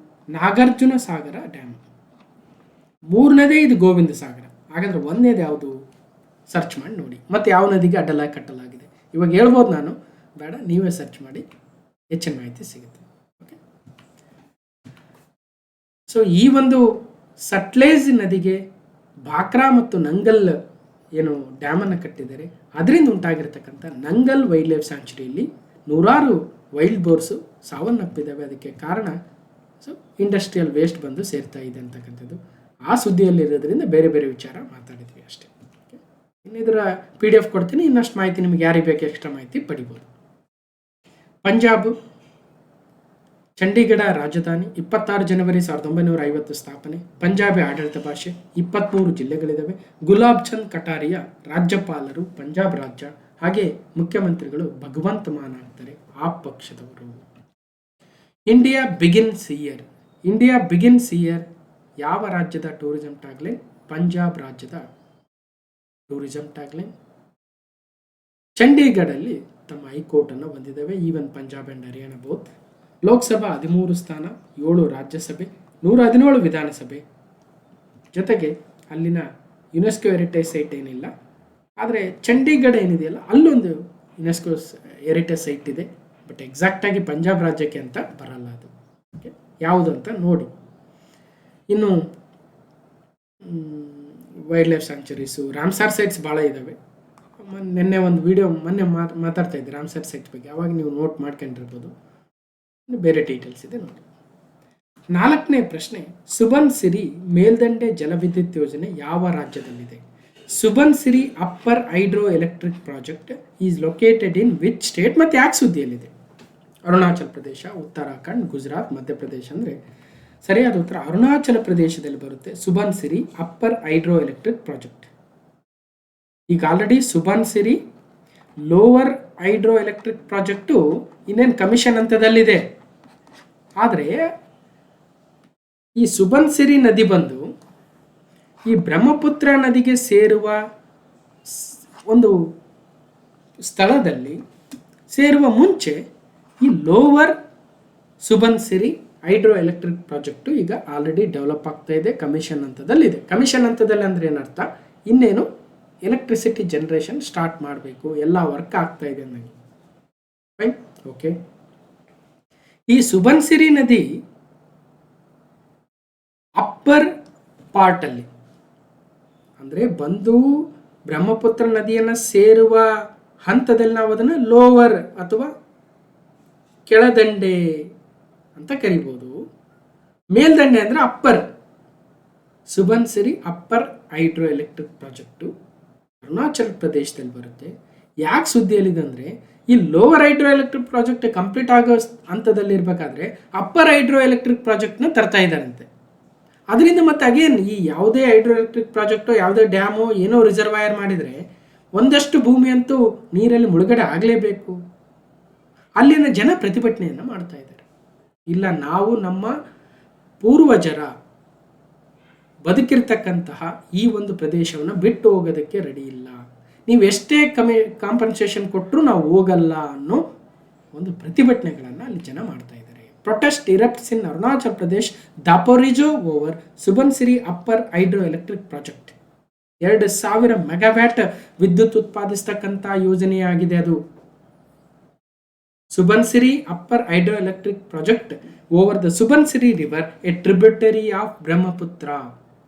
ನಾಗಾರ್ಜುನ ಸಾಗರ ಡ್ಯಾಮ್, ಮೂರನೇದೇ ಇದು ಗೋವಿಂದ ಸಾಗರ. ಹಾಗಾದರೆ ಒಂದನೇದು ಯಾವುದು ಸರ್ಚ್ ಮಾಡಿ ನೋಡಿ, ಮತ್ತು ಯಾವ ನದಿಗೆ ಅಡ್ಡಲಾಗಿ ಕಟ್ಟಲಾಗಿದೆ. ಇವಾಗ ಹೇಳ್ಬೋದು ನಾನು, ಬೇಡ ನೀವೇ ಸರ್ಚ್ ಮಾಡಿ, ಹೆಚ್ಚಿನ ಮಾಹಿತಿ ಸಿಗುತ್ತೆ. ಓಕೆ, ಸೊ ಈ ಒಂದು ಸಟ್ಲೇಜ್ ನದಿಗೆ ಬಾಕ್ರಾ ಮತ್ತು ನಂಗಲ್ ಏನು ಡ್ಯಾಮನ್ನು ಕಟ್ಟಿದ್ದಾರೆ, ಅದರಿಂದ ಉಂಟಾಗಿರ್ತಕ್ಕಂಥ ನಂಗಲ್ ವೈಲ್ಡ್ ಲೈಫ್ ಸ್ಯಾಂಕ್ಚುರಿಯಲ್ಲಿ ನೂರಾರು ವೈಲ್ಡ್ ಬೋರ್ಸು ಸಾವನ್ನಪ್ಪಿದ್ದಾವೆ. ಅದಕ್ಕೆ ಕಾರಣ ಸೊ ಇಂಡಸ್ಟ್ರಿಯಲ್ ವೇಸ್ಟ್ ಬಂದು ಸೇರ್ತಾ ಇದೆ ಅಂತಕ್ಕಂಥದ್ದು. ಆ ಸುದ್ದಿಯಲ್ಲಿರೋದ್ರಿಂದ ಬೇರೆ ಬೇರೆ ವಿಚಾರ ಮಾತಾಡಿದ್ವಿ ಅಷ್ಟೇ. ಇನ್ನು ಇದರ PDF ಕೊಡ್ತೀನಿ, ಇನ್ನಷ್ಟು ಮಾಹಿತಿ ನಿಮಗೆ ಯಾರಿಗೆ ಬೇಕು ಎಕ್ಸ್ಟ್ರಾ ಮಾಹಿತಿ ಪಡಿಬೋದು. ಪಂಜಾಬ್, ಚಂಡೀಗಢ ರಾಜಧಾನಿ, 26 ಜನವರಿ 1950 ಸ್ಥಾಪನೆ. ಪಂಜಾಬಿ ಆಡಳಿತ ಭಾಷೆ, 23 ಜಿಲ್ಲೆಗಳಿದ್ದಾವೆ. ಗುಲಾಬ್ ಚಂದ್ ಕಟಾರಿಯ ರಾಜ್ಯಪಾಲರು ಪಂಜಾಬ್ ರಾಜ್ಯ, ಹಾಗೆ ಮುಖ್ಯಮಂತ್ರಿಗಳು ಭಗವಂತ ಮಾನ್ ಆಗ್ತಾರೆ, ಆ ಪಕ್ಷದವರು. India begins year, India begins year ಯಾವ ರಾಜ್ಯದ ಟೂರಿಸಂ ಟ್ಯಾಗ್ಲೈನ್, ಪಂಜಾಬ್ ರಾಜ್ಯದ ಟೂರಿಸಂ ಟ್ಯಾಗ್ಲೈನ್. ಚಂಡೀಗಢಲ್ಲಿ ತಮ್ಮ ಹೈಕೋರ್ಟನ್ನು ಹೊಂದಿದ್ದಾವೆ, even Punjab and Haryana both. Lok Sabha 13 ಸ್ಥಾನ, 7 ರಾಜ್ಯಸಭೆ, 117 ವಿಧಾನಸಭೆ. ಜೊತೆಗೆ ಅಲ್ಲಿನ ಯುನೆಸ್ಕೋ ಹೆರಿಟೇಜ್ ಸೈಟ್ ಏನಿಲ್ಲ, ಆದರೆ ಚಂಡೀಗಢ ಏನಿದೆಯಲ್ಲ ಅಲ್ಲೊಂದು ಯುನೆಸ್ಕೋ ಹೆರಿಟೇಜ್ ಸೈಟ್ ಇದೆ. ಬಟ್ ಎಕ್ಸಾಕ್ಟಾಗಿ ಪಂಜಾಬ್ ರಾಜ್ಯಕ್ಕೆ ಅಂತ ಬರಲ್ಲ ಅದು. ಓಕೆ, ಯಾವುದು ಅಂತ ನೋಡಿ. ಇನ್ನು ವೈಲ್ಡ್ ಲೈಫ್ ಸ್ಯಾಂಕ್ಚುರೀಸು, ರಾಮ್ಸಾರ್ ಸೈಟ್ಸ್ ಭಾಳ ಇದ್ದಾವೆ. ನಿನ್ನೆ ಒಂದು ವಿಡಿಯೋ ಮೊನ್ನೆ ಮಾತಾಡ್ತಾ ಇದ್ದೆ ರಾಮ್ಸಾರ್ ಸೈಟ್ಸ್ ಬಗ್ಗೆ, ಅವಾಗ ನೀವು ನೋಟ್ ಮಾಡ್ಕೊಂಡಿರ್ಬೋದು. ಬೇರೆ ಡೀಟೇಲ್ಸ್ ಇದೆ ನೋಡಿ. 4ನೇ ಪ್ರಶ್ನೆ, ಸುಬನ್ಸಿರಿ ಮೇಲ್ದಂಡೆ ಜಲವಿದ್ಯುತ್ ಯೋಜನೆ ಯಾವ ರಾಜ್ಯದಲ್ಲಿದೆ? Subansiri upper hydro electric project is located in which state, ಮತ್ತು ಯಾಕೆ ಸುದ್ದಿಯಲ್ಲಿದೆ? ಅರುಣಾಚಲ ಪ್ರದೇಶ, ಉತ್ತರಾಖಂಡ್, ಗುಜರಾತ್, ಮಧ್ಯಪ್ರದೇಶ. ಅಂದರೆ ಸರಿಯಾದ ಉತ್ತರ ಅರುಣಾಚಲ ಪ್ರದೇಶದಲ್ಲಿ ಬರುತ್ತೆ Subansiri upper hydro electric project. ಈಗ already Subansiri lower hydro electric project ಇನ್ನೇನು ಕಮಿಷನ್ ಹಂತದಲ್ಲಿದೆ. ಆದರೆ ಈ ಸುಬನ್ಸಿರಿ ನದಿ ಬಂದು ಈ ಬ್ರಹ್ಮಪುತ್ರ ನದಿಗೆ ಸೇರುವ ಒಂದು ಸ್ಥಳದಲ್ಲಿ ಸೇರುವ ಮುಂಚೆ ಈ ಲೋವರ್ ಸುಬನ್ಸಿರಿ ಹೈಡ್ರೋ ಎಲೆಕ್ಟ್ರಿಕ್ ಪ್ರಾಜೆಕ್ಟು ಈಗ ಆಲ್ರೆಡಿ ಡೆವಲಪ್ ಆಗ್ತಾ ಇದೆ, ಕಮಿಷನ್ ಹಂತದಲ್ಲಿದೆ. ಕಮಿಷನ್ ಹಂತದಲ್ಲಿ ಅಂದರೆ ಏನರ್ಥ, ಇನ್ನೇನು ಎಲೆಕ್ಟ್ರಿಸಿಟಿ ಜನರೇಷನ್ ಸ್ಟಾರ್ಟ್ ಮಾಡಬೇಕು, ಎಲ್ಲ ವರ್ಕ್ ಆಗ್ತಾ ಇದೆ ನನಗೆ. Fine, okay. ಈ ಸುಬನ್ಸಿರಿ ನದಿ ಅಪ್ಪರ್ ಪಾರ್ಟಲ್ಲಿ ಅಂದರೆ ಬಂದು ಬ್ರಹ್ಮಪುತ್ರ ನದಿಯನ್ನು ಸೇರುವ ಹಂತದಲ್ಲಿ ನಾವು ಅದನ್ನು ಲೋವರ್ ಅಥವಾ ಕೆಳದಂಡೆ ಅಂತ ಕರಿಬೋದು. ಮೇಲ್ದಂಡೆ ಅಂದರೆ upper. Subansiri upper hydro electric project Arunachal ಪ್ರದೇಶದಲ್ಲಿ ಬರುತ್ತೆ. ಯಾಕೆ ಸುದ್ದಿಯಲ್ಲಿದೆ ಅಂದರೆ ಈ lower hydro electric project complete ಆಗೋ ಹಂತದಲ್ಲಿ ಇರಬೇಕಾದ್ರೆ ಅಪ್ಪರ್ ಹೈಡ್ರೋ ಎಲೆಕ್ಟ್ರಿಕ್ ಪ್ರಾಜೆಕ್ಟ್ನ ತರ್ತಾ ಇದ್ದಾರಂತೆ. ಅದರಿಂದ ಮತ್ತೆ ಅಗೇನ್ ಈ ಯಾವುದೇ ಹೈಡ್ರೋ ಎಲೆಕ್ಟ್ರಿಕ್ ಪ್ರಾಜೆಕ್ಟು, ಯಾವುದೇ ಡ್ಯಾಮು, ಏನೋ ರಿಸರ್ವಾಯರ್ ಮಾಡಿದರೆ ಒಂದಷ್ಟು ಭೂಮಿ ಅಂತೂ ನೀರಲ್ಲಿ ಮುಳುಗಡೆ ಆಗಲೇಬೇಕು. ಅಲ್ಲಿನ ಜನ ಪ್ರತಿಭಟನೆಯನ್ನು ಮಾಡ್ತಾ ಇದ್ದಾರೆ. ಇಲ್ಲ, ನಾವು ನಮ್ಮ ಪೂರ್ವಜರ ಬದುಕಿರ್ತಕ್ಕಂತಹ ಈ ಒಂದು ಪ್ರದೇಶವನ್ನು ಬಿಟ್ಟು ಹೋಗೋದಕ್ಕೆ ರೆಡಿ ಇಲ್ಲ, ನೀವು ಎಷ್ಟೇ ಕಾಂಪನ್ಸೇಷನ್ ಕೊಟ್ಟರು ನಾವು ಹೋಗಲ್ಲ ಅನ್ನೋ ಒಂದು ಪ್ರತಿಭಟನೆಗಳನ್ನು ಅಲ್ಲಿ ಜನ ಮಾಡ್ತಾ ಇದ್ದಾರೆ. Protest erupts in Arunachal Pradesh, Daporijo over Subansiri upper hydro electric project. 2000 megawatt ವಿದ್ಯುತ್ ಉತ್ಪಾದಿಸ್ತಕ್ಕಂಥ ಯೋಜನೆಯಾಗಿದೆ ಅದು. Subansiri upper hydro electric project over the Subansiri river, a tributary of Brahmaputra.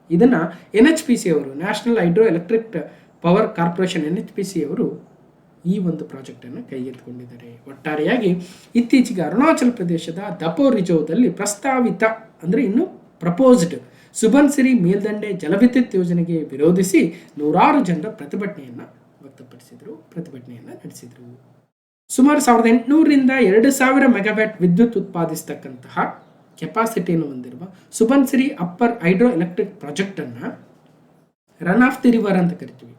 ಇದನ್ನ NHPC ಅವರು, national hydro electric power corporation NHPC ಅವರು ಈ ಒಂದು ಪ್ರಾಜೆಕ್ಟನ್ನು ಕೈಗೆತ್ತಿಕೊಂಡಿದ್ದಾರೆ. ಒಟ್ಟಾರೆಯಾಗಿ ಇತ್ತೀಚೆಗೆ ಅರುಣಾಚಲ ಪ್ರದೇಶದ ದಪೋರಿಜೋದಲ್ಲಿ ಪ್ರಸ್ತಾವಿತ ಅಂದರೆ ಇನ್ನು ಪ್ರಪೋಸ್ಡ್ ಸುಬನ್ಸಿರಿ ಮೇಲ್ದಂಡೆ ಜಲವಿದ್ಯುತ್ ಯೋಜನೆಗೆ ವಿರೋಧಿಸಿ ನೂರಾರು ಜನರ ಪ್ರತಿಭಟನೆಯನ್ನು ನಡೆಸಿದರು. ಸುಮಾರು 1800ರಿಂದ 2000 ಮೆಗಾವ್ಯಾಟ್ ವಿದ್ಯುತ್ ಉತ್ಪಾದಿಸ್ತಕ್ಕಂತಹ ಕೆಪಾಸಿಟಿಯನ್ನು ಹೊಂದಿರುವ ಸುಬನ್ಸಿರಿ ಅಪ್ಪರ್ ಹೈಡ್ರೋ ಎಲೆಕ್ಟ್ರಿಕ್ ಪ್ರಾಜೆಕ್ಟನ್ನು ರನ್ ಆಫ್ ದಿ ರಿವರ್ ಅಂತ ಕರಿತೀವಿ.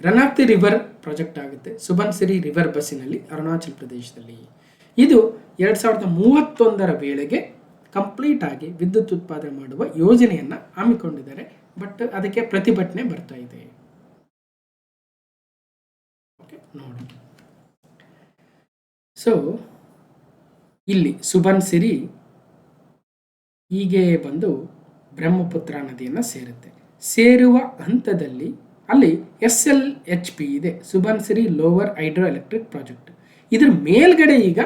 Run of the river project ಆಗುತ್ತೆ ಸುಬನ್ಸಿರಿ ರಿವರ್ ಬಸ್ಸಿನಲ್ಲಿ ಅರುಣಾಚಲ ಪ್ರದೇಶದಲ್ಲಿ. ಇದು 2031 ವೇಳೆಗೆ ಕಂಪ್ಲೀಟ್ ಆಗಿ ವಿದ್ಯುತ್ ಉತ್ಪಾದನೆ ಮಾಡುವ ಯೋಜನೆಯನ್ನು ಹಮ್ಮಿಕೊಂಡಿದ್ದಾರೆ. ಬಟ್ ಅದಕ್ಕೆ ಪ್ರತಿಭಟನೆ ಬರ್ತಾ ಇದೆ. ನೋಡಿ, ಸೊ ಇಲ್ಲಿ ಸುಬನ್ಸಿರಿ ಹೀಗೆ ಬಂದು ಬ್ರಹ್ಮಪುತ್ರ ನದಿಯನ್ನು ಸೇರುವ ಹಂತದಲ್ಲಿ ಅಲ್ಲಿ SLHP ಇದೆ, Subansiri lower hydro electric project. ಇದ್ರ ಮೇಲ್ಗಡೆ ಈಗ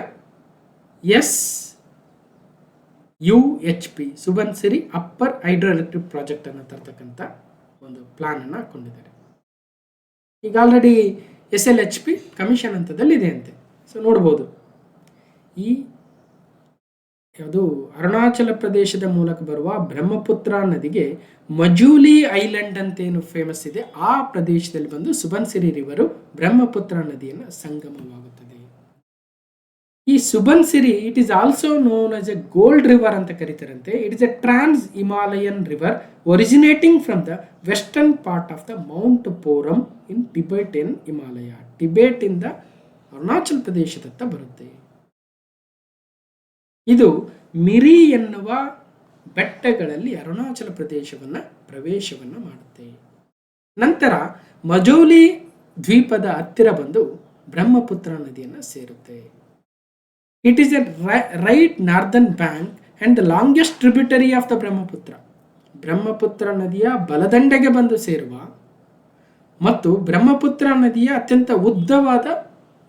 SUHP Subansiri upper hydro electric project ಅನ್ನು ತರ್ತಕ್ಕಂಥ ಒಂದು ಪ್ಲಾನ್ ಅನ್ನು ಹಾಕೊಂಡಿದ್ದಾರೆ. ಈಗ ಆಲ್ರೆಡಿ SLHP ಕಮಿಷನ್ ಹಂತದಲ್ಲಿ ಇದೆ ಅಂತೆ. ಸೊ ನೋಡ್ಬೋದು, ಈ ಯಾವುದು ಅರುಣಾಚಲ ಪ್ರದೇಶದ ಮೂಲಕ ಬರುವ ಬ್ರಹ್ಮಪುತ್ರ ನದಿಗೆ ಮಜೂಲಿ ಐಲ್ಯಾಂಡ್ ಅಂತ ಏನು ಫೇಮಸ್ ಇದೆ, ಆ ಪ್ರದೇಶದಲ್ಲಿ ಬಂದು ಸುಬನ್ಸಿರಿ ರಿವರು ಬ್ರಹ್ಮಪುತ್ರ ನದಿಯನ್ನು ಸಂಗಮವಾಗುತ್ತದೆ. ಈ Subansiri it is also known as a gold river ಅಂತ ಕರೀತಾರಂತೆ. It is a trans Himalayan river originating from the western part of the mount ಪೋರಮ್ in Tibet in Himalaya. Tibet ಇಂದ ಅರುಣಾಚಲ ಪ್ರದೇಶದತ್ತ ಬರುತ್ತೆ. ಇದು ಮಿರಿ ಎನ್ನುವ ಬೆಟ್ಟಗಳಲ್ಲಿ ಅರುಣಾಚಲ ಪ್ರವೇಶವನ್ನು ಮಾಡುತ್ತೆ. ನಂತರ ಮಜೌಲಿ ದ್ವೀಪದ ಹತ್ತಿರ ಬಂದು ಬ್ರಹ್ಮಪುತ್ರ ನದಿಯನ್ನು ಸೇರುತ್ತೆ. It is A right northern bank and the longest tributary of the Brahmaputra ನದಿಯ ಬಲದಂಡೆಗೆ ಬಂದು ಸೇರುವ ಮತ್ತು ಬ್ರಹ್ಮಪುತ್ರ ನದಿಯ ಅತ್ಯಂತ ಉದ್ದವಾದ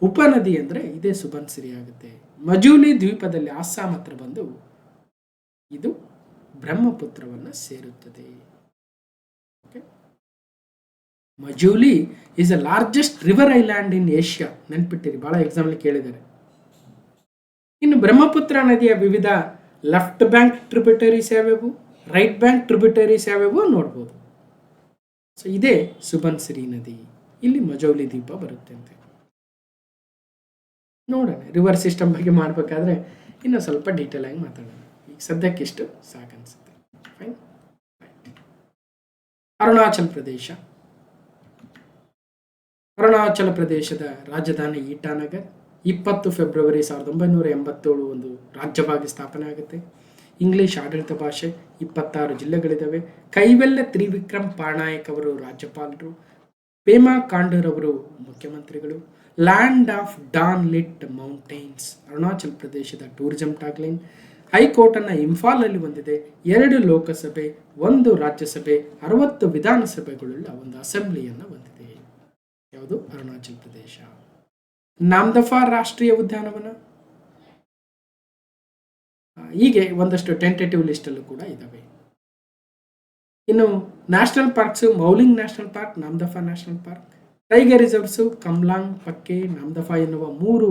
ಉಪನದಿ ಅಂದರೆ ಇದೇ ಸುಬನ್ಸಿರಿ ಆಗುತ್ತೆ. ಮಜೂಲಿ ದ್ವೀಪದಲ್ಲಿ ಅಸ್ಸಾಂ ಹತ್ರ ಬಂದು ಇದು ಬ್ರಹ್ಮಪುತ್ರವನ್ನು ಸೇರುತ್ತದೆ. Majuli is the largest river island in Asia. ನೆನ್ಪಿಟ್ಟಿರಿ, ಬಹಳ ಎಕ್ಸಾಂಪಲ್ ಕೇಳಿದ್ದಾರೆ. ಇನ್ನು ಬ್ರಹ್ಮಪುತ್ರ ನದಿಯ ವಿವಿಧ ಲೆಫ್ಟ್ ಬ್ಯಾಂಕ್ ಟ್ರಿಬ್ಯೂಟರೀಸ್ ಯಾವ್ಯಾವು, ರೈಟ್ ಬ್ಯಾಂಕ್ ಟ್ರಿಬ್ಯೂಟರೀಸ್ ಯಾವ್ಯಾವು ನೋಡ್ಬೋದು. ಸೊ ಇದೇ ಸುಬನ್ಸಿರಿ ನದಿ. ಇಲ್ಲಿ ಮಜೌಲಿ ದ್ವೀಪ ಬರುತ್ತೆ ಅಂತೆ. ನೋಡೋಣ, ರಿವರ್ ಸಿಸ್ಟಮ್ ಬಗ್ಗೆ ಮಾಡಬೇಕಾದ್ರೆ ಇನ್ನೂ ಸ್ವಲ್ಪ ಡೀಟೇಲ್ ಆಗಿ ಮಾತಾಡೋಣ. ಈಗ ಸದ್ಯಕ್ಕಿಷ್ಟು ಸಾಕನ್ಸುತ್ತೆ. ಫೈನ್. ಅರುಣಾಚಲ ಪ್ರದೇಶದ ರಾಜಧಾನಿ ಇಟಾನಗರ್. 20 ಫೆಬ್ರವರಿ 1987 ಒಂದು ರಾಜ್ಯವಾಗಿ ಸ್ಥಾಪನೆ ಆಗುತ್ತೆ. ಇಂಗ್ಲಿಷ್ ಆಡಳಿತ ಭಾಷೆ. 26 ಜಿಲ್ಲೆಗಳಿದ್ದಾವೆ. ಕೈವೆಲ್ಲ ತ್ರಿವಿಕ್ರಮ್ ಪಾನಾಯಕ್ ಅವರು ರಾಜ್ಯಪಾಲರು. ಪೇಮಾ ಖಾಂಡೂರ್ ಅವರು ಮುಖ್ಯಮಂತ್ರಿಗಳು. Land of dawn lit mountains Arunachal ಪ್ರದೇಶದ ಟೂರಿಸಂ ಟ್ಯಾಗ್ಲೈನ್. ಹೈಕೋರ್ಟನ್ನು ಇಂಫಾಲಲ್ಲಿ ಹೊಂದಿದೆ. 2 ಲೋಕಸಭೆ, 1 ರಾಜ್ಯಸಭೆ, 60 ವಿಧಾನಸಭೆಗಳುಳ್ಳ ಒಂದು ಅಸೆಂಬ್ಲಿಯನ್ನು ಹೊಂದಿದೆ. ಯಾವುದು? ಅರುಣಾಚಲ ಪ್ರದೇಶ. ನಾಮ್ದಫಾ ರಾಷ್ಟ್ರೀಯ ಉದ್ಯಾನವನ. ಹೀಗೆ ಒಂದಷ್ಟು ಟೆಂಟೇಟಿವ್ ಲಿಸ್ಟಲ್ಲೂ ಕೂಡ ಇದ್ದಾವೆ. ಇನ್ನು national parks, Mouling national park, Namdapha national park. Tiger reserves Kamlang, Pakke, Namdapha ಎನ್ನುವ 3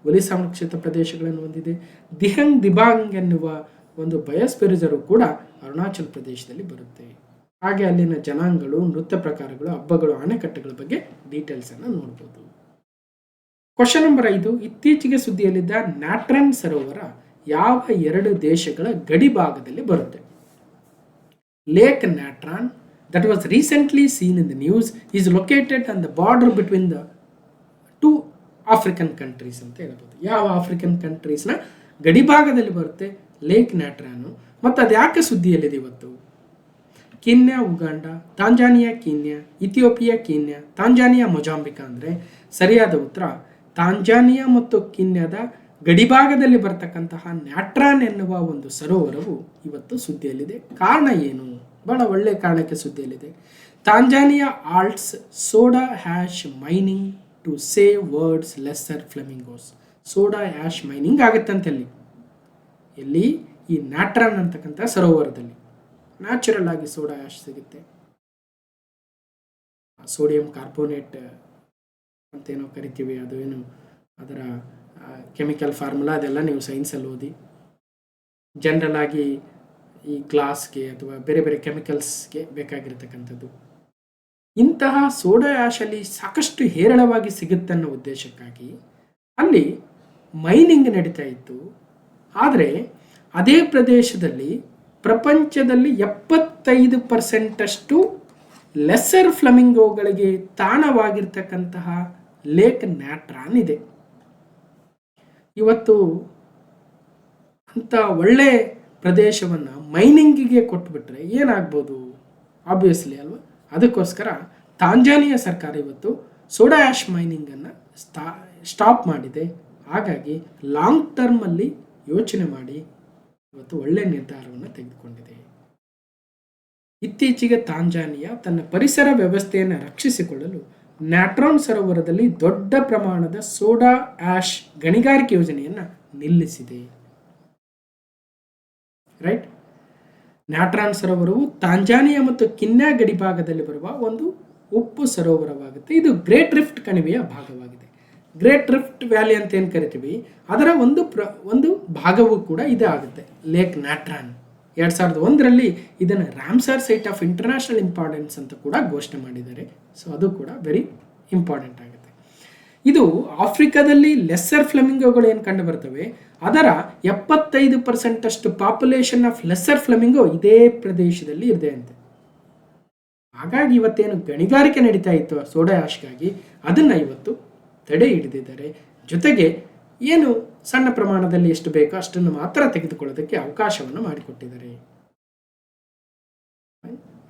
ಹುಲಿ ಸಂರಕ್ಷಿತ ಪ್ರದೇಶಗಳನ್ನು ಹೊಂದಿದೆ. ದಿಹಂಗ್ ದಿಬಾಂಗ್ ಎನ್ನುವ ಒಂದು ಬಯೋಸ್ಫಿಯರ್ ರಿಸರ್ವ್ ಕೂಡ ಅರುಣಾಚಲ ಪ್ರದೇಶದಲ್ಲಿ ಬರುತ್ತೆ. ಹಾಗೆ ಅಲ್ಲಿನ ಜನಾಂಗಗಳು, ನೃತ್ಯ ಪ್ರಕಾರಗಳು, ಹಬ್ಬಗಳು, ಅಣೆಕಟ್ಟುಗಳ ಬಗ್ಗೆ ಡೀಟೇಲ್ಸ್ ಅನ್ನು ನೋಡ್ಬೋದು. ಕ್ವಶನ್ ನಂಬರ್ 5, ಇತ್ತೀಚೆಗೆ ಸುದ್ದಿಯಲ್ಲಿದ್ದ ನ್ಯಾಟ್ರನ್ ಸರೋವರ ಯಾವ 2 ದೇಶಗಳ ಗಡಿ ಭಾಗದಲ್ಲಿ ಬರುತ್ತೆ? Lake Natron that was recently seen in the news is located on the border between the 2 African countries ಅಂತ ಹೇಳ್ಬೋದು. ಯಾವ ಆಫ್ರಿಕನ್ ಕಂಟ್ರೀಸ್ನ ಗಡಿ ಭಾಗದಲ್ಲಿ ಬರುತ್ತೆ ಲೇಕ್ ನ್ಯಾಟ್ರಾನು, ಮತ್ತು ಅದು ಯಾಕೆ ಸುದ್ದಿಯಲ್ಲಿದೆ ಇವತ್ತು? Kenya Uganda, Tanzania Kenya, Ethiopia Kenya, Tanzania Mozambique ಅಂದರೆ ಸರಿಯಾದ ಉತ್ತರ ತಾಂಜಾನಿಯಾ ಮತ್ತು ಕೀನ್ಯಾದ ಗಡಿಭಾಗದಲ್ಲಿ ಬರ್ತಕ್ಕಂತಹ ನ್ಯಾಟ್ರಾನ್ ಎನ್ನುವ ಒಂದು ಸರೋವರವು ಇವತ್ತು ಸುದ್ದಿಯಲ್ಲಿದೆ. ಕಾರಣ ಏನು? ಬಹಳ ಒಳ್ಳೆಯ ಕಾರಣಕ್ಕೆ ಸುದ್ದಿಯಲ್ಲಿದೆ. Tanzania halts soda ash mining to save birds lesser flamingos. Soda ash mining ಆಗುತ್ತಂತೆ ಎಲ್ಲಿ? ಈ ನ್ಯಾಟ್ರಾನ್ ಅಂತಕ್ಕಂಥ ಸರೋವರದಲ್ಲಿ ನ್ಯಾಚುರಲ್ ಆಗಿ ಸೋಡಾ ಹ್ಯಾಶ್ ಸಿಗುತ್ತೆ. ಸೋಡಿಯಂ ಕಾರ್ಬೋನೇಟ್ ಅಂತೇನೋ ಕರಿತೀವಿ, ಅದು ಏನು ಅದರ ಕೆಮಿಕಲ್ ಫಾರ್ಮುಲಾ ಅದೆಲ್ಲ ನೀವು ಸೈನ್ಸಲ್ಲಿ ಓದಿ. ಜನರಲ್ ಆಗಿ ಈ ಗ್ಲಾಸ್ಗೆ ಅಥವಾ ಬೇರೆ ಬೇರೆ ಕೆಮಿಕಲ್ಸ್ಗೆ ಬೇಕಾಗಿರ್ತಕ್ಕಂಥದ್ದು. ಇಂತಹ ಸೋಡಾ ಆ್ಯಶಲ್ಲಿ ಸಾಕಷ್ಟು ಹೇರಳವಾಗಿ ಸಿಗುತ್ತೆ ಅನ್ನೋ ಉದ್ದೇಶಕ್ಕಾಗಿ ಅಲ್ಲಿ ಮೈನಿಂಗ್ ನಡೀತಾ ಇತ್ತು. ಆದರೆ ಅದೇ ಪ್ರದೇಶದಲ್ಲಿ ಪ್ರಪಂಚದಲ್ಲಿ 75% ಲೆಸ್ಸರ್ ಫ್ಲಮಿಂಗೋಗಳಿಗೆ ತಾಣವಾಗಿರ್ತಕ್ಕಂತಹ ಲೇಕ್ ನ್ಯಾಟ್ರಾನ್ ಇದೆ. ಇವತ್ತು ಅಂಥ ಒಳ್ಳೆ ಪ್ರದೇಶವನ್ನು ಮೈನಿಂಗಿಗೆ ಕೊಟ್ಬಿಟ್ರೆ ಏನಾಗ್ಬೋದು? ಆಬ್ವಿಯಸ್ಲಿ ಅಲ್ವಾ? ಅದಕ್ಕೋಸ್ಕರ ತಾಂಜಾನಿಯಾ ಸರ್ಕಾರ ಇವತ್ತು ಸೋಡಾ ಆ್ಯಶ್ ಮೈನಿಂಗನ್ನು ಸ್ಟಾಪ್ ಮಾಡಿದೆ. ಹಾಗಾಗಿ ಲಾಂಗ್ ಟರ್ಮಲ್ಲಿ ಯೋಚನೆ ಮಾಡಿ ಇವತ್ತು ಒಳ್ಳೆಯ ನಿರ್ಧಾರವನ್ನು ತೆಗೆದುಕೊಂಡಿದೆ. ಇತ್ತೀಚೆಗೆ ತಾಂಜಾನಿಯಾ ತನ್ನ ಪರಿಸರ ವ್ಯವಸ್ಥೆಯನ್ನು ರಕ್ಷಿಸಿಕೊಳ್ಳಲು ನ್ಯಾಟ್ರಾನ್ ಸರೋವರದಲ್ಲಿ ದೊಡ್ಡ ಪ್ರಮಾಣದ ಸೋಡಾ ಆ್ಯಶ್ ಗಣಿಗಾರಿಕೆ ಯೋಜನೆಯನ್ನು ನಿಲ್ಲಿಸಿದೆ. ರೈಟ್? ನ್ಯಾಟ್ರಾನ್ ಸರೋವರವು ತಾಂಜಾನಿಯಾ ಮತ್ತು ಕಿನ್ಯಾ ಗಡಿಭಾಗದಲ್ಲಿ ಬರುವ ಒಂದು ಉಪ್ಪು ಸರೋವರವಾಗುತ್ತೆ. ಇದು ಗ್ರೇಟ್ ರಿಫ್ಟ್ ಕಣಿವೆಯ ಭಾಗವಾಗಿದೆ. ಗ್ರೇಟ್ ರಿಫ್ಟ್ ವ್ಯಾಲಿ ಅಂತ ಏನು ಕರಿತೀವಿ, ಅದರ ಒಂದು ಭಾಗವೂ ಕೂಡ ಇದೇ ಆಗುತ್ತೆ. ಲೇಕ್ ನ್ಯಾಟ್ರಾನ್ 2001ರಲ್ಲಿ ಇದನ್ನು Ramsar site of international importance ಅಂತ ಕೂಡ ಘೋಷಣೆ ಮಾಡಿದ್ದಾರೆ. ಸೊ ಅದು ಕೂಡ ವೆರಿ ಇಂಪಾರ್ಟೆಂಟ್ ಆಗುತ್ತೆ. ಇದು ಆಫ್ರಿಕಾದಲ್ಲಿ ಲೆಸ್ಸರ್ ಫ್ಲೆಮಿಂಗೋಗಳು ಏನು ಕಂಡು ಬರ್ತವೆ, ಅದರ 75% ಪಾಪ್ಯುಲೇಷನ್ ಆಫ್ ಲೆಸ್ಸರ್ ಫ್ಲೆಮಿಂಗೋ ಇದೇ ಪ್ರದೇಶದಲ್ಲಿ ಇದೆ ಅಂತೆ. ಹಾಗಾಗಿ ಇವತ್ತೇನು ಗಣಿಗಾರಿಕೆ ನಡೀತಾ ಇತ್ತು ಸೋಡಾ ಆ್ಯಶ್ಗಾಗಿ, ಅದನ್ನು ಇವತ್ತು ತಡೆ ಹಿಡಿದಿದ್ದಾರೆ. ಜೊತೆಗೆ ಏನು ಸಣ್ಣ ಪ್ರಮಾಣದಲ್ಲಿ ಎಷ್ಟು ಬೇಕೋ ಅಷ್ಟನ್ನು ಮಾತ್ರ ತೆಗೆದುಕೊಳ್ಳೋದಕ್ಕೆ ಅವಕಾಶವನ್ನು ಮಾಡಿಕೊಟ್ಟಿದ್ದಾರೆ.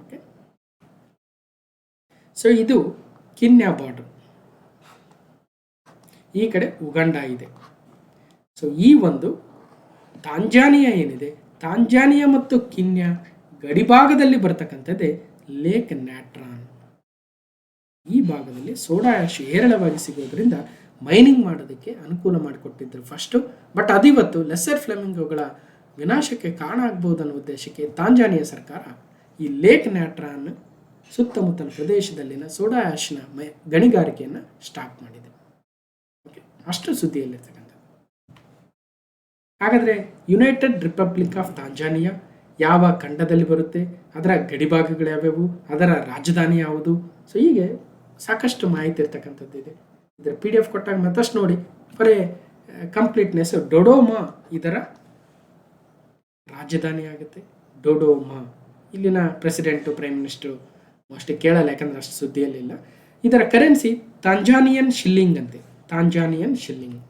ಓಕೆ, ಸೊ ಇದು ಕಿನ್ಯಾ ಬಾರ್ಡರ್, ಈ ಕಡೆ ಉಗಾಂಡ ಇದೆ. ಸೊ ಈ ಒಂದು ತಾಂಜಾನಿಯಾ ಏನಿದೆ, ತಾಂಜಾನಿಯಾ ಮತ್ತು ಕಿನ್ಯಾ ಗಡಿಭಾಗದಲ್ಲಿ ಬರ್ತಕ್ಕಂಥದ್ದೇ ಲೇಕ್ ನ್ಯಾಟ್ರಾನ್. ಈ ಭಾಗದಲ್ಲಿ ಸೋಡಾ ಆ್ಯಶ್ ಹೇರಳವಾಗಿ ಸಿಗೋದ್ರಿಂದ ಮೈನಿಂಗ್ ಮಾಡೋದಕ್ಕೆ ಅನುಕೂಲ ಮಾಡಿಕೊಟ್ಟಿದ್ರು ಫಸ್ಟು. ಬಟ್ ಅದಿವತ್ತು ಲೆಸ್ಸರ್ ಫ್ಲೆಮಿಂಗೋಗಳ ವಿನಾಶಕ್ಕೆ ಕಾರಣ ಆಗ್ಬೋದು ಅನ್ನೋ ಉದ್ದೇಶಕ್ಕೆ ತಾಂಜಾನಿಯಾ ಸರ್ಕಾರ ಈ ಲೇಕ್ ನ್ಯಾಟ್ರಾನ್ ಸುತ್ತಮುತ್ತಲ ಪ್ರದೇಶದಲ್ಲಿನ ಸೋಡಾ ಆ್ಯಶ್ನ ಗಣಿಗಾರಿಕೆಯನ್ನು ಸ್ಟಾಪ್ ಮಾಡಿದೆ. ಓಕೆ, ಅಷ್ಟು ಸುದ್ದಿಯಲ್ಲಿರ್ತಕ್ಕಂಥ. ಹಾಗಾದರೆ ಯುನೈಟೆಡ್ ರಿಪಬ್ಲಿಕ್ ಆಫ್ ತಾಂಜಾನಿಯಾ ಯಾವ ಖಂಡದಲ್ಲಿ ಬರುತ್ತೆ, ಅದರ ಗಡಿಭಾಗಗಳು ಯಾವ್ಯಾವು, ಅದರ ರಾಜಧಾನಿ ಯಾವುದು, ಸೊ ಹೀಗೆ ಸಾಕಷ್ಟು ಮಾಹಿತಿ ಇರ್ತಕ್ಕಂಥದ್ದಿದೆ. ಇದರ PDF ಕೊಟ್ಟಾಗ ಮತ್ತಷ್ಟು ನೋಡಿ ಫಾರ್ ಎ ಕಂಪ್ಲೀಟ್ನೆಸ್. ಡೊಡೋಮಾ ಇದರ ರಾಜಧಾನಿ ಆಗುತ್ತೆ. ಡೊಡೋಮಾ ಇಲ್ಲಿನ ಪ್ರೆಸಿಡೆಂಟು ಪ್ರೈಮ್ ಮಿನಿಸ್ಟರು ಮೋಸ್ಟ್ಲಿ ಕೇಳಲ್ಲ, ಯಾಕಂದ್ರೆ ಅಷ್ಟು ಸುದ್ದಿಯಲ್ಲಿಲ್ಲ. ಇದರ ಕರೆನ್ಸಿ ತಾಂಜಾನಿಯನ್ ಶಿಲ್ಲಿಂಗ್ ಅಂತೆ, ತಾಂಜಾನಿಯನ್ ಶಿಲ್ಲಿಂಗ್.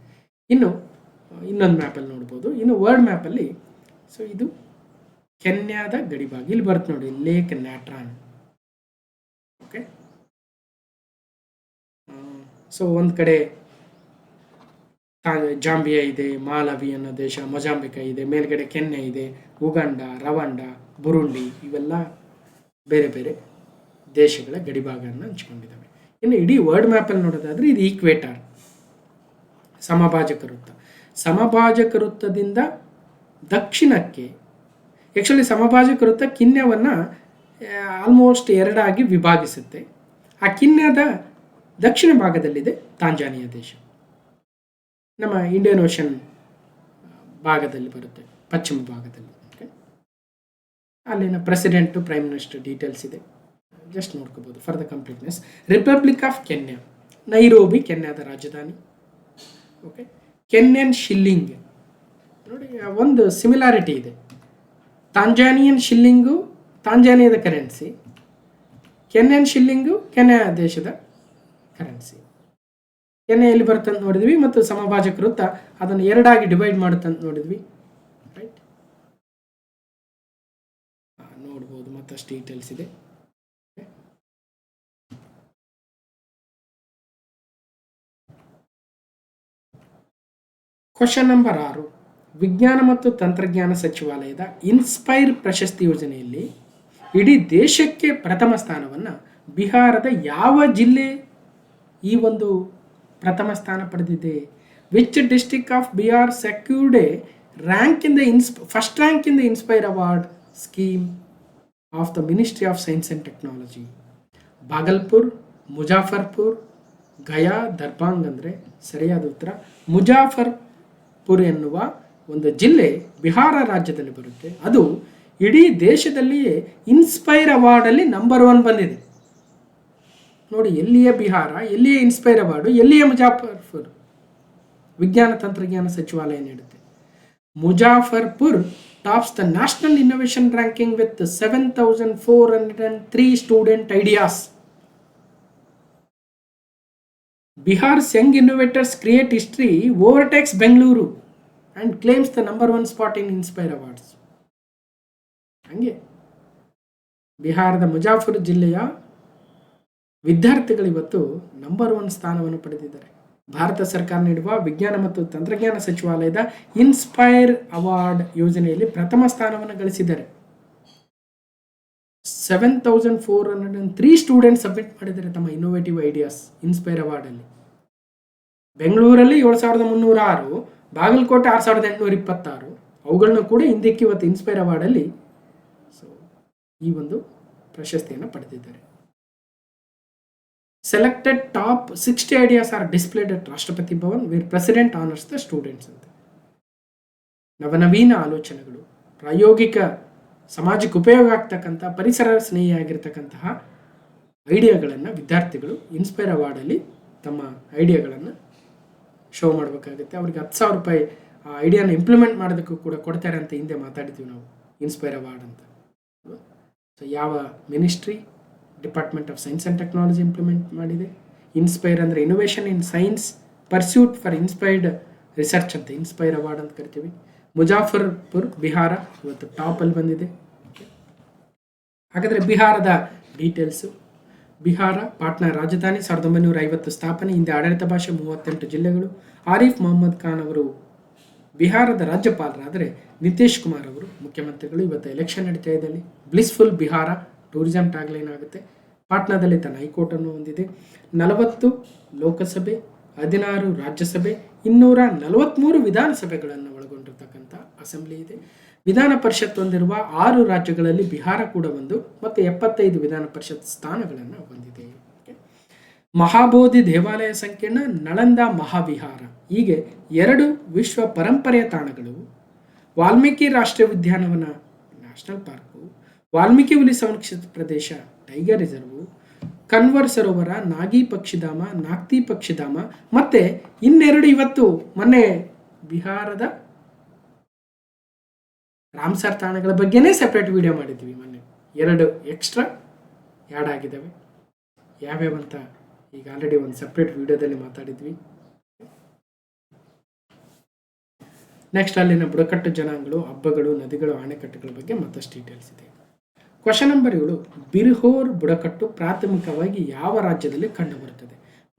ಇನ್ನೊಂದು ಮ್ಯಾಪಲ್ಲಿ ನೋಡ್ಬೋದು. ಇನ್ನು ವರ್ಲ್ಡ್ ಮ್ಯಾಪಲ್ಲಿ ಸೊ ಇದು ಕೆನ್ಯಾದ ಗಡಿಭಾಗ ಇಲ್ಲಿ ಬರುತ್ತೆ ನೋಡಿ, ಲೇಕ್ ನ್ಯಾಟ್ರಾನ್. ಓಕೆ, ಸೊ ಒಂದು ಕಡೆ ಜಾಂಬಿಯಾ ಇದೆ, ಮಾಲವಿ ಅನ್ನೋ ದೇಶ, ಮೊಜಾಂಬಿಕಾ ಇದೆ, ಮೇಲ್ಗಡೆ ಕೆನ್ಯಾ ಇದೆ, ಉಗಾಂಡ, ರವಾಂಡ, ಬುರುಂಡಿ, ಇವೆಲ್ಲ ಬೇರೆ ಬೇರೆ ದೇಶಗಳ ಗಡಿಭಾಗವನ್ನು ಹಂಚಿಕೊಂಡಿದ್ದಾವೆ. ಇನ್ನು ಇಡೀ ವರ್ಲ್ಡ್ ಮ್ಯಾಪಲ್ಲಿ ನೋಡೋದಾದರೆ ಇದು ಈಕ್ವೇಟರ್, ಸಮಭಾಜಕ ವೃತ್ತ. ಸಮಭಾಜಕ ವೃತ್ತದಿಂದ ದಕ್ಷಿಣಕ್ಕೆ, ಆ್ಯಕ್ಚುಲಿ ಸಮಭಾಜಕ ವೃತ್ತ ಕಿನ್ಯಾವನ್ನು ಆಲ್ಮೋಸ್ಟ್ ಎರಡಾಗಿ ವಿಭಾಗಿಸುತ್ತೆ. ಆ ಕಿನ್ಯಾದ ದಕ್ಷಿಣ ಭಾಗದಲ್ಲಿದೆ ತಾಂಜಾನಿಯಾ ದೇಶ. ನಮ್ಮ ಇಂಡಿಯನ್ ಓಷನ್ ಭಾಗದಲ್ಲಿ ಬರುತ್ತೆ, ಪಶ್ಚಿಮ ಭಾಗದಲ್ಲಿ. ಓಕೆ, ಅಲ್ಲಿನ ಪ್ರೆಸಿಡೆಂಟು ಪ್ರೈಮ್ ಮಿನಿಸ್ಟರ್ ಡೀಟೇಲ್ಸ್ ಇದೆ, ಜಸ್ಟ್ ನೋಡ್ಕೋಬೋದು for the completeness. Republic of Kenya, Nairobi ಕೆನ್ಯಾದ ರಾಜಧಾನಿ. ಓಕೆ, ಕೆನ್ಯನ್ ಶಿಲ್ಲಿಂಗ್ ನೋಡಿ, ಒಂದು ಸಿಮಿಲಾರಿಟಿ ಇದೆ. ತಾಂಜಾನಿಯನ್ ಶಿಲ್ಲಿಂಗು ತಾಂಜಾನಿಯಾದ ಕರೆನ್ಸಿ, ಕೆನ್ಯನ್ ಶಿಲ್ಲಿಂಗು ಕೆನ್ಯಾ ದೇಶದ ಕರೆನ್ಸಿ. ಕೆನ್ಯಾ ಎಲ್ಲಿ ಬರ್ತಂತ ನೋಡಿದ್ವಿ, ಮತ್ತು ಸಮಭಾಜಕ ವೃತ್ತ ಅದನ್ನು ಎರಡಾಗಿ ಡಿವೈಡ್ ಮಾಡುತ್ತಂತ ನೋಡಿದ್ವಿ. ರೈಟ್, ನೋಡ್ಬೋದು, ಮತ್ತಷ್ಟು ಡೀಟೇಲ್ಸ್ ಇದೆ. ಕ್ವಶನ್ ನಂಬರ್ 6, ವಿಜ್ಞಾನ ಮತ್ತು ತಂತ್ರಜ್ಞಾನ ಸಚಿವಾಲಯದ ಇನ್ಸ್ಪೈರ್ ಪ್ರಶಸ್ತಿ ಯೋಜನೆಯಲ್ಲಿ ಇಡೀ ದೇಶಕ್ಕೆ ಪ್ರಥಮ ಸ್ಥಾನವನ್ನು ಬಿಹಾರದ ಯಾವ ಜಿಲ್ಲೆ ಈ ಒಂದು ಪ್ರಥಮ ಸ್ಥಾನ ಪಡೆದಿದೆ? Which district of Bihar secured a rank in the first rank in the inspire award scheme of the ministry of science and technology? Bhagalpur, Muzaffarpur, Gaya, Darbhanga ಅಂದರೆ ಸರಿಯಾದ ಉತ್ತರ ಮುಜಾಫರ್ಪುರ್ ಎನ್ನುವ ಒಂದು ಜಿಲ್ಲೆ ಬಿಹಾರ ರಾಜ್ಯದಲ್ಲಿ ಬರುತ್ತೆ. ಅದು ಇಡೀ ದೇಶದಲ್ಲಿಯೇ ಇನ್ಸ್ಪೈರ್ ಅವಾರ್ಡಲ್ಲಿ ನಂಬರ್ 1 ಬಂದಿದೆ. ನೋಡಿ, ಎಲ್ಲಿಯ ಬಿಹಾರ, ಎಲ್ಲಿಯ ಇನ್ಸ್ಪೈರ್ ಅವಾರ್ಡು, ಎಲ್ಲಿಯ ಮುಜಾಫರ್ಪುರ್? ವಿಜ್ಞಾನ ತಂತ್ರಜ್ಞಾನ ಸಚಿವಾಲಯ ನೀಡುತ್ತೆ. Muzaffarpur tops the national innovation ranking with 7,403 student ideas. Bihar's young innovators create history, overtakes Bengaluru and claims the number 1 spot in Inspire Awards. ಹಂಗೆ ಬಿಹಾರದ ಮುಜಾಫರ್ ಜಿಲ್ಲೆಯ ವಿದ್ಯಾರ್ಥಿಗಳು ಇವತ್ತು ನಂಬರ್ 1 ಸ್ಥಾನವನ್ನು ಪಡೆದಿದ್ದಾರೆ. ಭಾರತ ಸರ್ಕಾರ ನೀಡುವ ವಿಜ್ಞಾನ ಮತ್ತು ತಂತ್ರಜ್ಞಾನ ಸಚಿವಾಲಯದ ಇನ್ಸ್ಪೈರ್ ಅವಾರ್ಡ್ ಯೋಜನೆಯಲ್ಲಿ ಪ್ರಥಮ ಸ್ಥಾನವನ್ನು ಗಳಿಸಿದ್ದಾರೆ. 7,403 ಸ್ಟೂಡೆಂಟ್ಸ್ ಸಬ್ಮಿಟ್ ಮಾಡಿದ್ದಾರೆ ತಮ್ಮ ಇನ್ನೋವೇಟಿವ್ ಐಡಿಯಾಸ್ ಇನ್ಸ್ಪೈರ್ ಅವಾರ್ಡಲ್ಲಿ. ಬೆಂಗಳೂರಲ್ಲಿ 7,306, ಬಾಗಲಕೋಟೆ 6,826, ಅವುಗಳನ್ನು ಕೂಡ ಹಿಂದಕ್ಕೆ ಇವತ್ತು ಇನ್ಸ್ಪೈರ್ ಅವಾರ್ಡಲ್ಲಿ ಈ ಒಂದು ಪ್ರಶಸ್ತಿಯನ್ನು ಪಡೆದಿದ್ದಾರೆ. Selected top 60 ideas are displayed at Rashtrapati Bhavan where president honours the students ಅಂತ. ನವನವೀನ ಆಲೋಚನೆಗಳು, ಪ್ರಾಯೋಗಿಕ ಸಮಾಜಕ್ಕೆ ಉಪಯೋಗ ಆಗ್ತಕ್ಕಂಥ ಪರಿಸರ ಸ್ನೇಹಿಯಾಗಿರ್ತಕ್ಕಂತಹ ಐಡಿಯಾಗಳನ್ನು ವಿದ್ಯಾರ್ಥಿಗಳು ಇನ್ಸ್ಪೈರ್ ಅವಾರ್ಡಲ್ಲಿ ತಮ್ಮ ಐಡಿಯಾಗಳನ್ನು ಶೋ ಮಾಡಬೇಕಾಗುತ್ತೆ. ಅವ್ರಿಗೆ 10,000 ರೂಪಾಯಿ ಆ ಐಡಿಯಾನ ಇಂಪ್ಲಿಮೆಂಟ್ ಮಾಡೋದಕ್ಕೂ ಕೂಡ ಕೊಡ್ತಾರೆ ಅಂತ ಹಿಂದೆ ಮಾತಾಡಿದ್ವಿ ನಾವು, ಇನ್ಸ್ಪೈರ್ ಅವಾರ್ಡ್ ಅಂತ. ಸೊ ಯಾವ ministry? Department of science and technology implement ಮಾಡಿದೆ. ಇನ್ಸ್ಪೈರ್ ಅಂದರೆ innovation in science pursuit for inspired research ಅಂತ ಇನ್ಸ್ಪೈರ್ ಅವಾರ್ಡ್ ಅಂತ ಕರಿತೀವಿ. ಮುಜಾಫರ್ಪುರ್ ಬಿಹಾರ ಇವತ್ತು ಟಾಪಲ್ಲಿ ಬಂದಿದೆ. ಹಾಗಾದರೆ ಬಿಹಾರದ ಡೀಟೇಲ್ಸು. ಬಿಹಾರ ಪಾಟ್ನಾ ರಾಜಧಾನಿ, 1950 ಸ್ಥಾಪನೆ, ಹಿಂದೆ ಆಡಳಿತ ಭಾಷೆ, 38 ಜಿಲ್ಲೆಗಳು. ಆರಿಫ್ ಮೊಹಮ್ಮದ್ ಖಾನ್ ಅವರು ಬಿಹಾರದ ರಾಜ್ಯಪಾಲರಾದರೆ ನಿತೀಶ್ ಕುಮಾರ್ ಅವರು ಮುಖ್ಯಮಂತ್ರಿಗಳು. ಇವತ್ತು ಎಲೆಕ್ಷನ್ ನಡೀತಾ ಇದೆ ಅಲ್ಲಿ. ಬ್ಲಿಸ್ಫುಲ್ ಬಿಹಾರ ಟೂರಿಸಂ ಟ್ಯಾಗ್ಲೈನ್ ಆಗುತ್ತೆ. ಪಾಟ್ನಾದಲ್ಲಿ ತನ್ನ ಹೈಕೋರ್ಟನ್ನು ಹೊಂದಿದೆ. 40 ಲೋಕಸಭೆ, 16 ರಾಜ್ಯಸಭೆ, 243 ವಿಧಾನಸಭೆಗಳನ್ನು ಒಳಗೊಂಡಿರ್ತಕ್ಕಂಥ ಅಸೆಂಬ್ಲಿ ಇದೆ. ವಿಧಾನ ಪರಿಷತ್ ಹೊಂದಿರುವ 6 ರಾಜ್ಯಗಳಲ್ಲಿ ಬಿಹಾರ ಕೂಡ ಒಂದು, ಮತ್ತು 75 ವಿಧಾನ ಪರಿಷತ್ ಸ್ಥಾನಗಳನ್ನು ಹೊಂದಿದೆ. ಮಹಾಬೋಧಿ ದೇವಾಲಯ ಸಂಕೀರ್ಣ, ನಳಂದ ಮಹಾವಿಹಾರ, ಹೀಗೆ 2 ವಿಶ್ವ ಪರಂಪರೆಯ ತಾಣಗಳು, ವಾಲ್ಮೀಕಿ ರಾಷ್ಟ್ರೀಯ ಉದ್ಯಾನವನ ನ್ಯಾಷನಲ್ ಪಾರ್ಕು, ವಾಲ್ಮೀಕಿ ಹುಲಿ ಸಂರಕ್ಷಿತ ಪ್ರದೇಶ ಟೈಗರ್ ರಿಸರ್ವ್, ಕನ್ವರ್ ಸರೋವರ, ನಾಗಿ ಪಕ್ಷಿಧಾಮ, ನಾಗ್ತಿ ಪಕ್ಷಿಧಾಮ, ಮತ್ತೆ 2 ಇವತ್ತು ಮೊನ್ನೆ ಬಿಹಾರದ ರಾಮ್ಸರ್ ತಾಣಗಳ ಬಗ್ಗೆನೇ ಸೆಪ್ರೇಟ್ ವಿಡಿಯೋ ಮಾಡಿದ್ವಿ. ಮೊನ್ನೆ 2 ಎಕ್ಸ್ಟ್ರಾ ಆ್ಯಡ್ ಆಗಿದ್ದಾವೆ. ಯಾವ್ಯಾವಂತ ಈಗ ಆಲ್ರೆಡಿ ಒಂದು ಸೆಪ್ರೇಟ್ ವಿಡಿಯೋದಲ್ಲಿ ಮಾತಾಡಿದ್ವಿ. ನೆಕ್ಸ್ಟ್ ಅಲ್ಲಿನ ಬುಡಕಟ್ಟು ಜನಾಂಗಗಳು, ಹಬ್ಬಗಳು, ನದಿಗಳು, ಅಣೆಕಟ್ಟುಗಳ ಬಗ್ಗೆ ಮತ್ತಷ್ಟು ಡೀಟೇಲ್ಸ್ ಇದೆ. ಕ್ವಶನ್ ನಂಬರ್ 7, ಬಿರ್ಹೋರ್ ಬುಡಕಟ್ಟು ಪ್ರಾಥಮಿಕವಾಗಿ ಯಾವ ರಾಜ್ಯದಲ್ಲಿ ಕಂಡುಬರುತ್ತದೆ?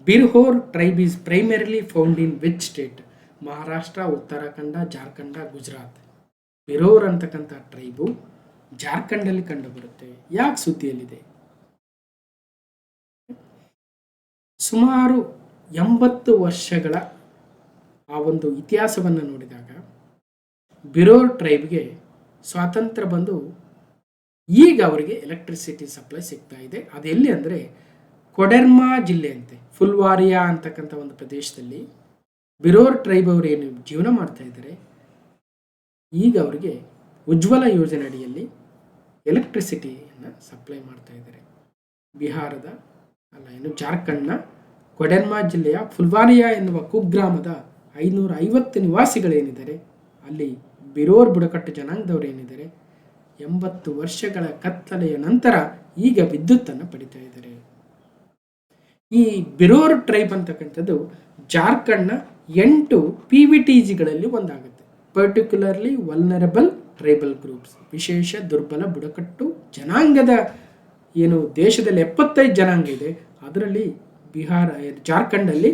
Birhor tribe is primarily found in which state? Maharashtra, Uttarakhand, Jharkhand, Gujarat. Birhor ಅಂತಕ್ಕಂಥ ಟ್ರೈಬು ಜಾರ್ಖಂಡಲ್ಲಿ ಕಂಡುಬರುತ್ತೆ. ಯಾಕೆ ಸುದ್ದಿಯಲ್ಲಿದೆ? ಸುಮಾರು 80 ವರ್ಷಗಳ ಆ ಒಂದು ಇತಿಹಾಸವನ್ನು ನೋಡಿದಾಗ ಬಿರ್ಹೋರ್ ಟ್ರೈಬ್ಗೆ ಸ್ವಾತಂತ್ರ್ಯ ಬಂದು ಈಗ ಅವರಿಗೆ ಎಲೆಕ್ಟ್ರಿಸಿಟಿ ಸಪ್ಲೈ ಸಿಗ್ತಾ ಇದೆ. ಅದೆಲ್ಲಿ ಅಂದರೆ ಕೊಡೆರ್ಮಾ ಜಿಲ್ಲೆ ಅಂತೆ, ಫುಲ್ವಾರಿಯಾ ಅಂತಕ್ಕಂಥ ಒಂದು ಪ್ರದೇಶದಲ್ಲಿ ಬಿರ್ಹೋರ್ ಟ್ರೈಬ್ ಅವರು ಏನು ಜೀವನ ಮಾಡ್ತಾ ಇದ್ದಾರೆ, ಈಗ ಅವರಿಗೆ ಉಜ್ವಲ ಯೋಜನೆ ಅಡಿಯಲ್ಲಿ ಎಲೆಕ್ಟ್ರಿಸಿಟಿಯನ್ನು ಸಪ್ಲೈ ಮಾಡ್ತಾ ಇದ್ದಾರೆ. ಬಿಹಾರದ ಜಾರ್ಖಂಡ್ನ ಕೊಡೆರ್ಮಾ ಜಿಲ್ಲೆಯ ಫುಲ್ವಾರಿಯಾ ಎನ್ನುವ ಕುಗ್ರಾಮದ 550 ನಿವಾಸಿಗಳೇನಿದ್ದಾರೆ, ಅಲ್ಲಿ ಬಿರ್ಹೋರ್ ಬುಡಕಟ್ಟು ಜನಾಂಗದವರು ಏನಿದ್ದಾರೆ, 80 ವರ್ಷಗಳ ಕತ್ತಲೆಯ ನಂತರ ಈಗ ವಿದ್ಯುತ್ತನ್ನು ಪಡಿತಾ ಇದ್ದಾರೆ. ಈ ಬಿರ್ಹೋರ್ ಟ್ರೈಬ್ ಅಂತಕ್ಕಂಥದ್ದು ಜಾರ್ಖಂಡ್ನ 8 PVTGಗಳಲ್ಲಿ ಒಂದಾಗುತ್ತೆ. ಪರ್ಟಿಕ್ಯುಲರ್ಲಿ ವಲ್ನರಬಲ್ ಟ್ರೈಬಲ್ ಗ್ರೂಪ್ಸ್, ವಿಶೇಷ ದುರ್ಬಲ ಬುಡಕಟ್ಟು ಜನಾಂಗದ ಏನು ದೇಶದಲ್ಲಿ 75 ಜನಾಂಗ ಇದೆ, ಅದರಲ್ಲಿ ಜಾರ್ಖಂಡಲ್ಲಿ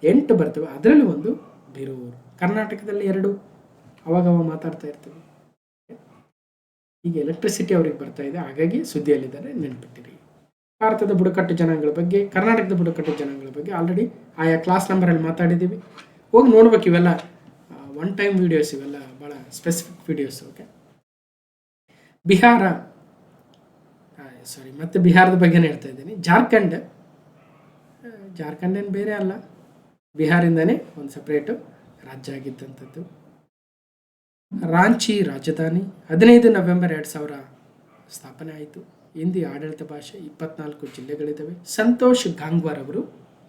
8 ಬರ್ತವೆ. ಅದರಲ್ಲಿ ಒಂದು ಬಿರ್ಹೋರ್. ಕರ್ನಾಟಕದಲ್ಲಿ 2 ಅವಾಗವಾಗ ಮಾತಾಡ್ತಾ ಇರ್ತೀವಿ. ಈಗ ಎಲೆಕ್ಟ್ರಿಸಿಟಿ ಅವ್ರಿಗೆ ಬರ್ತಾ ಇದೆ, ಹಾಗಾಗಿ ಸುದ್ದಿಯಲ್ಲಿದ್ದಾರೆ, ನೆನಪಿಟ್ಟಿರಿ. ಭಾರತದ ಬುಡಕಟ್ಟು ಜನಾಂಗಗಳ ಬಗ್ಗೆ, ಕರ್ನಾಟಕದ ಬುಡಕಟ್ಟು ಜನಾಂಗಗಳ ಬಗ್ಗೆ ಆಲ್ರೆಡಿ ಆಯಾ ಕ್ಲಾಸ್ ನಂಬರಲ್ಲಿ ಮಾತಾಡಿದ್ದೀವಿ. ಹೋಗಿ ನೋಡ್ಬೇಕು, ಇವೆಲ್ಲ ಒನ್ ಟೈಮ್ ವೀಡಿಯೋಸ್, ಇವೆಲ್ಲ ಭಾಳ ಸ್ಪೆಸಿಫಿಕ್ ವೀಡಿಯೋಸ್. ಓಕೆ, ಬಿಹಾರ, ಮತ್ತೆ ಬಿಹಾರದ ಬಗ್ಗೆನೇ ಹೇಳ್ತಾ ಇದ್ದೀನಿ. ಜಾರ್ಖಂಡ್ ಏನು ಬೇರೆ ಅಲ್ಲ, ಬಿಹಾರಿಂದನೇ ಒಂದು ಸಪ್ರೇಟು ರಾಜ್ಯ ಆಗಿದ್ದಂಥದ್ದು. ರಾಂಚಿ ರಾಜಧಾನಿ, 15 ನವೆಂಬರ್ 2000 ಸ್ಥಾಪನೆ ಆಯಿತು. ಹಿಂದಿ ಆಡಳಿತ ಭಾಷೆ, 24 ಜಿಲ್ಲೆಗಳಿದ್ದಾವೆ. ಸಂತೋಷ್ ಗಂಗ್ವಾರ್ ಅವರು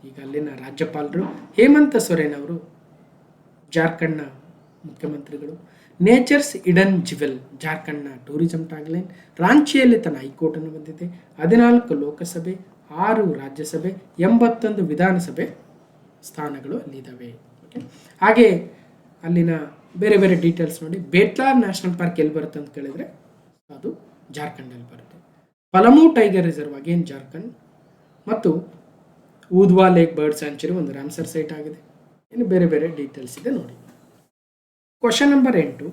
ಈಗ ಅಲ್ಲಿನ ರಾಜ್ಯಪಾಲರು. ಹೇಮಂತ ಸೊರೇನ್ ಅವರು ಜಾರ್ಖಂಡ್ನ ಮುಖ್ಯಮಂತ್ರಿಗಳು. ನೇಚರ್ಸ್ ಇಡನ್ ಜಿವೆಲ್, ಜಾರ್ಖಂಡ್ನ ಟೂರಿಸಂ ಟ್ಯಾಗ್ಲೈನ್. ರಾಂಚಿಯಲ್ಲಿ ತನ್ನ ಹೈಕೋರ್ಟನ್ನು ಹೊಂದಿದೆ. 14 ಲೋಕಸಭೆ, 6 ರಾಜ್ಯಸಭೆ, 81 ವಿಧಾನಸಭೆ ಸ್ಥಾನಗಳು ಅಲ್ಲಿದ್ದಾವೆ. ಓಕೆ, ಹಾಗೆ ಅಲ್ಲಿನ ಬೇರೆ ಬೇರೆ ಡೀಟೇಲ್ಸ್ ನೋಡಿ. ಬೇಟ್ಲಾ ನ್ಯಾಷನಲ್ ಪಾರ್ಕ್ ಎಲ್ಲಿ ಬರುತ್ತೆ ಅಂತ ಕೇಳಿದರೆ ಅದು ಜಾರ್ಖಂಡಲ್ಲಿ ಬರುತ್ತೆ. Palamu tiger reserve again Jharkhand. ಮತ್ತು ಊದ್ವಾ ಲೇಕ್ ಬರ್ಡ್ ಸ್ಯಾಂಚುರಿ ಒಂದು ರಾಮ್ಸರ್ ಸೈಟ್ ಆಗಿದೆ. ಇನ್ನು ಬೇರೆ ಬೇರೆ ಡೀಟೇಲ್ಸ್ ಇದೆ ನೋಡಿ. ಕ್ವಶನ್ ನಂಬರ್ 8,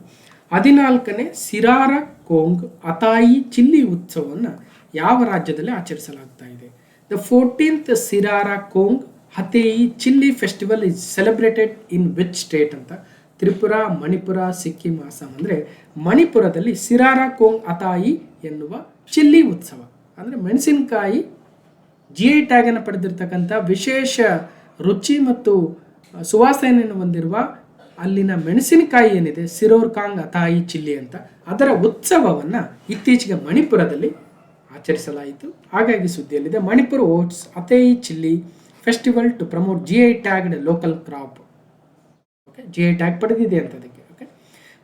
14ನೇ ಸಿರಾರ ಕೋಂಗ್ ಅತಾಯಿ ಚಿಲ್ಲಿ ಉತ್ಸವವನ್ನು ಯಾವ ರಾಜ್ಯದಲ್ಲಿ ಆಚರಿಸಲಾಗ್ತಾ ಇದೆ? The 14th Sirarakhong Hathei chilli festival is celebrated in which state ಅಂತ. ತ್ರಿಪುರ, ಮಣಿಪುರ, ಸಿಕ್ಕಿಂ, ಅಸ್ಸಾಂ. ಅಂದರೆ ಮಣಿಪುರದಲ್ಲಿ ಸಿರಾರ ಕೋಂಗ್ ಅತಾಯಿ ಎನ್ನುವ ಚಿಲ್ಲಿ ಉತ್ಸವ, ಅಂದರೆ ಮೆಣಸಿನಕಾಯಿ GI ಟ್ಯಾಗನ್ನು ಪಡೆದಿರ್ತಕ್ಕಂಥ ವಿಶೇಷ ರುಚಿ ಮತ್ತು ಸುವಾಸನೆಯನ್ನು ಹೊಂದಿರುವ ಅಲ್ಲಿನ ಮೆಣಸಿನಕಾಯಿ ಏನಿದೆ, ಸಿರೋರ್ ಕಾಂಗ್ ಅತಾಯಿ ಚಿಲ್ಲಿ ಅಂತ, ಅದರ ಉತ್ಸವವನ್ನು ಇತ್ತೀಚೆಗೆ ಮಣಿಪುರದಲ್ಲಿ ಆಚರಿಸಲಾಯಿತು. ಹಾಗಾಗಿ ಸುದ್ದಿಯಲ್ಲಿದೆ. Manipur hosts Hathei chilli festival to promote GI tagged local crop. Okay, GI tag ಪಡೆದಿದೆ ಅಂತ ಅದಕ್ಕೆ. ಓಕೆ,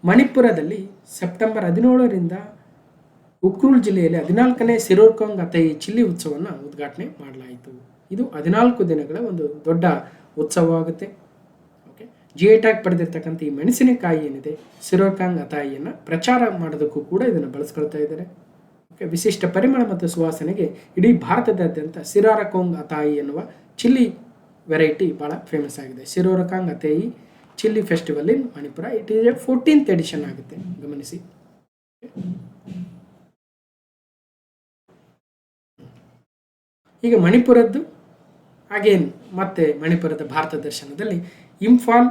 ಮಣಿಪುರದಲ್ಲಿ ಸೆಪ್ಟೆಂಬರ್ 17ರಿಂದ ಉಕ್ರೂಲ್ ಜಿಲ್ಲೆಯಲ್ಲಿ 14ನೇ ಸಿರೋರ್ಕಾಂಗ್ ಅತೇಯಿ ಚಿಲ್ಲಿ ಉತ್ಸವವನ್ನು ಉದ್ಘಾಟನೆ ಮಾಡಲಾಯಿತು. ಇದು 14 ದಿನಗಳ ಒಂದು ದೊಡ್ಡ ಉತ್ಸವವಾಗುತ್ತೆ. ಓಕೆ, GI ಟ್ಯಾಗ್ ಪಡೆದಿರ್ತಕ್ಕಂಥ ಈ ಮೆಣಸಿನಕಾಯಿ ಏನಿದೆ, ಸಿರೋರ್ಕಾಂಗ್ ಅತಾಯಿಯನ್ನು ಪ್ರಚಾರ ಮಾಡೋದಕ್ಕೂ ಕೂಡ ಇದನ್ನು ಬಳಸ್ಕೊಳ್ತಾ ಇದ್ದಾರೆ. ಓಕೆ, ವಿಶಿಷ್ಟ ಪರಿಮಳ ಮತ್ತು ಸುವಾಸನೆಗೆ ಇಡೀ ಭಾರತದಾದ್ಯಂತ ಸಿರಾರಕೋಂಗ್ ಅತಾಯಿ ಎನ್ನುವ ಚಿಲ್ಲಿ ವೆರೈಟಿ ಭಾಳ ಫೇಮಸ್ ಆಗಿದೆ. Sirarakhong Hathei chilli festival in Manipur. It is 14th edition ಆಗುತ್ತೆ, ಗಮನಿಸಿ. ಈಗ ಮಣಿಪುರದ್ದು ಅಗೇನ್ ಮತ್ತೆ ಮಣಿಪುರದ ಭಾರತ ದರ್ಶನದಲ್ಲಿ ಇಂಫಾಲ್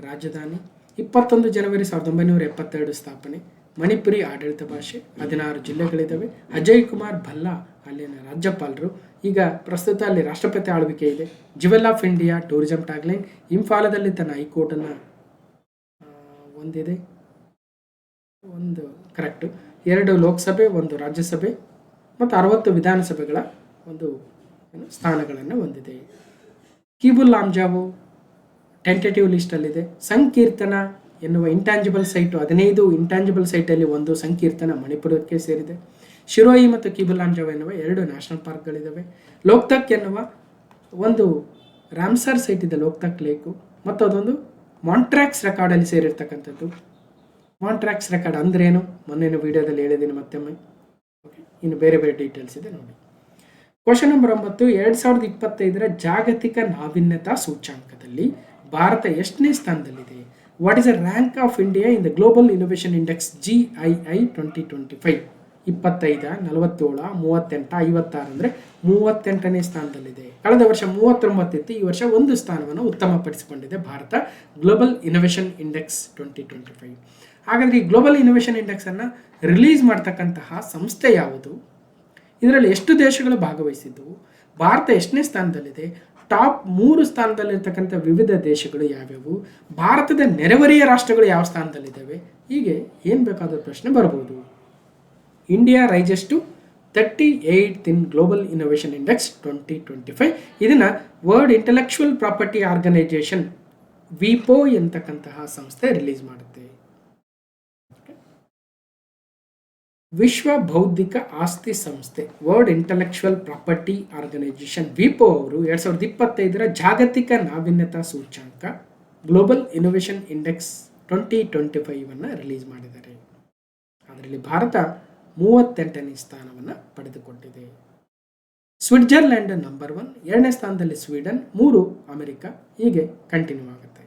ರಾಜಧಾನಿ, 21 ಜನವರಿ 1972 ಸ್ಥಾಪನೆ. ಮಣಿಪುರಿ ಆಡಳಿತ ಭಾಷೆ, 16 ಜಿಲ್ಲೆಗಳಿದ್ದಾವೆ. ಅಜಯ್ ಕುಮಾರ್ ಭಲ್ಲಾ ಅಲ್ಲಿನ ರಾಜ್ಯಪಾಲರು. ಈಗ ಪ್ರಸ್ತುತ ಅಲ್ಲಿ ರಾಷ್ಟ್ರಪತಿ ಆಳ್ವಿಕೆ ಇದೆ. Jewel of India tourism tagline. ಇಂಫಾಲದಲ್ಲಿ ತನ್ನ ಹೈಕೋರ್ಟನ್ನು ಹೊಂದಿದೆ. ಕರೆಕ್ಟು 2 ಲೋಕಸಭೆ, 1 ರಾಜ್ಯಸಭೆ ಮತ್ತು 60 ವಿಧಾನಸಭೆಗಳ ಒಂದು ಸ್ಥಾನಗಳನ್ನು ಹೊಂದಿದೆ. ಕೀಬುಲ್ ಲಾಮ್ಜಾವೋ ಟೆಂಟೇಟಿವ್ ಲಿಸ್ಟಲ್ಲಿದೆ. ಸಂಕೀರ್ತನ ಎನ್ನುವ ಇಂಟ್ಯಾಂಜಿಬಲ್ ಸೈಟು, 15 ಇಂಟ್ಯಾಂಜಿಬಲ್ ಸೈಟಲ್ಲಿ ಒಂದು ಸಂಕೀರ್ತನ ಮಣಿಪುರಕ್ಕೆ ಸೇರಿದೆ. ಶಿರೋಯಿ ಮತ್ತು ಕೀಬುಲ್ ಲಾಮ್ಜಾವೋ ಎನ್ನುವ 2 ನ್ಯಾಷನಲ್ ಪಾರ್ಕ್ಗಳಿದ್ದಾವೆ. ಲೋಕ್ತಕ್ ಎನ್ನುವ ಒಂದು ರಾಮ್ಸರ್ ಸೈಟ್ ಇದೆ, ಲೋಕ್ತಕ್ ಲೇಕು, ಮತ್ತು ಅದೊಂದು ಮಾಂಟ್ರಾಕ್ಸ್ ರೆಕಾರ್ಡಲ್ಲಿ ಸೇರಿರ್ತಕ್ಕಂಥದ್ದು. ಮಾಂಟ್ರಾಕ್ಸ್ ರೆಕಾರ್ಡ್ ಅಂದ್ರೇನು ಮೊನ್ನೆ ವಿಡಿಯೋದಲ್ಲಿ ಹೇಳಿದ್ದೀನಿ ಮತ್ತೊಮ್ಮೆ. ಓಕೆ, ಇನ್ನು ಬೇರೆ ಬೇರೆ ಡೀಟೇಲ್ಸ್ ಇದೆ ನೋಡಿ. ಕ್ವಶನ್ ನಂಬರ್ 9, 2025 ಜಾಗತಿಕ ನಾವೀನ್ಯತಾ ಸೂಚ್ಯಾಂಕದಲ್ಲಿ ಭಾರತ ಎಷ್ಟನೇ ಸ್ಥಾನದಲ್ಲಿದೆ? What is the rank of India in the global innovation index GII 2025? 25, 47, 38, 56 ಅಂದರೆ 38ನೇ ಸ್ಥಾನದಲ್ಲಿದೆ. ಕಳೆದ ವರ್ಷ 39 ಇತ್ತು, ಈ ವರ್ಷ 1 ಸ್ಥಾನವನ್ನು ಉತ್ತಮಪಡಿಸಿಕೊಂಡಿದೆ ಭಾರತ ಗ್ಲೋಬಲ್ ಇನೋವೇಷನ್ ಇಂಡೆಕ್ಸ್ 2025. ಹಾಗಾದರೆ ಈ ಗ್ಲೋಬಲ್ ಇನೋವೇಷನ್ ಇಂಡೆಕ್ಸನ್ನು ರಿಲೀಸ್ ಮಾಡ್ತಕ್ಕಂತಹ ಸಂಸ್ಥೆ ಯಾವುದು? ಇದರಲ್ಲಿ ಎಷ್ಟು ದೇಶಗಳು ಭಾಗವಹಿಸಿದ್ದವು? ಭಾರತ ಎಷ್ಟನೇ ಸ್ಥಾನದಲ್ಲಿದೆ? ಟಾಪ್ 3 ಸ್ಥಾನದಲ್ಲಿರ್ತಕ್ಕಂಥ ವಿವಿಧ ದೇಶಗಳು ಯಾವ್ಯಾವು? ಭಾರತದ ನೆರೆಹೊರೆಯ ರಾಷ್ಟ್ರಗಳು ಯಾವ ಸ್ಥಾನದಲ್ಲಿದ್ದಾವೆ? ಹೀಗೆ ಏನು ಬೇಕಾದ ಪ್ರಶ್ನೆ ಬರ್ಬೋದು. India rises to 38th in global innovation index 2025. ಇದನ್ನು ವರ್ಲ್ಡ್ ಇಂಟೆಲೆಕ್ಚುವಲ್ ಪ್ರಾಪರ್ಟಿ ಆರ್ಗನೈಜೇಷನ್ ವಿಪೋ ಎಂತಕ್ಕಂತಹ ಸಂಸ್ಥೆ ರಿಲೀಸ್ ಮಾಡುತ್ತೆ. ವಿಶ್ವ ಬೌದ್ಧಿಕ ಆಸ್ತಿ ಸಂಸ್ಥೆ ವರ್ಲ್ಡ್ ಇಂಟೆಲೆಕ್ಚುವಲ್ ಪ್ರಾಪರ್ಟಿ ಆರ್ಗನೈಜೇಷನ್ ವಿಪೋ ಅವರು 2025 ಜಾಗತಿಕ ನಾವೀನ್ಯತಾ ಸೂಚ್ಯಾಂಕ ಗ್ಲೋಬಲ್ ಇನೋವೇಷನ್ ಇಂಡೆಕ್ಸ್ 2025 ರಿಲೀಸ್ ಮಾಡಿದ್ದಾರೆ. ಅದರಲ್ಲಿ ಭಾರತ 38ನೇ ಸ್ಥಾನವನ್ನು ಪಡೆದುಕೊಂಡಿದೆ. ಸ್ವಿಟ್ಜರ್ಲ್ಯಾಂಡ್ ನಂಬರ್ 1, 2ನೇ ಸ್ಥಾನದಲ್ಲಿ ಸ್ವೀಡನ್, 3 ಅಮೆರಿಕ, ಹೀಗೆ ಕಂಟಿನ್ಯೂ ಆಗುತ್ತೆ.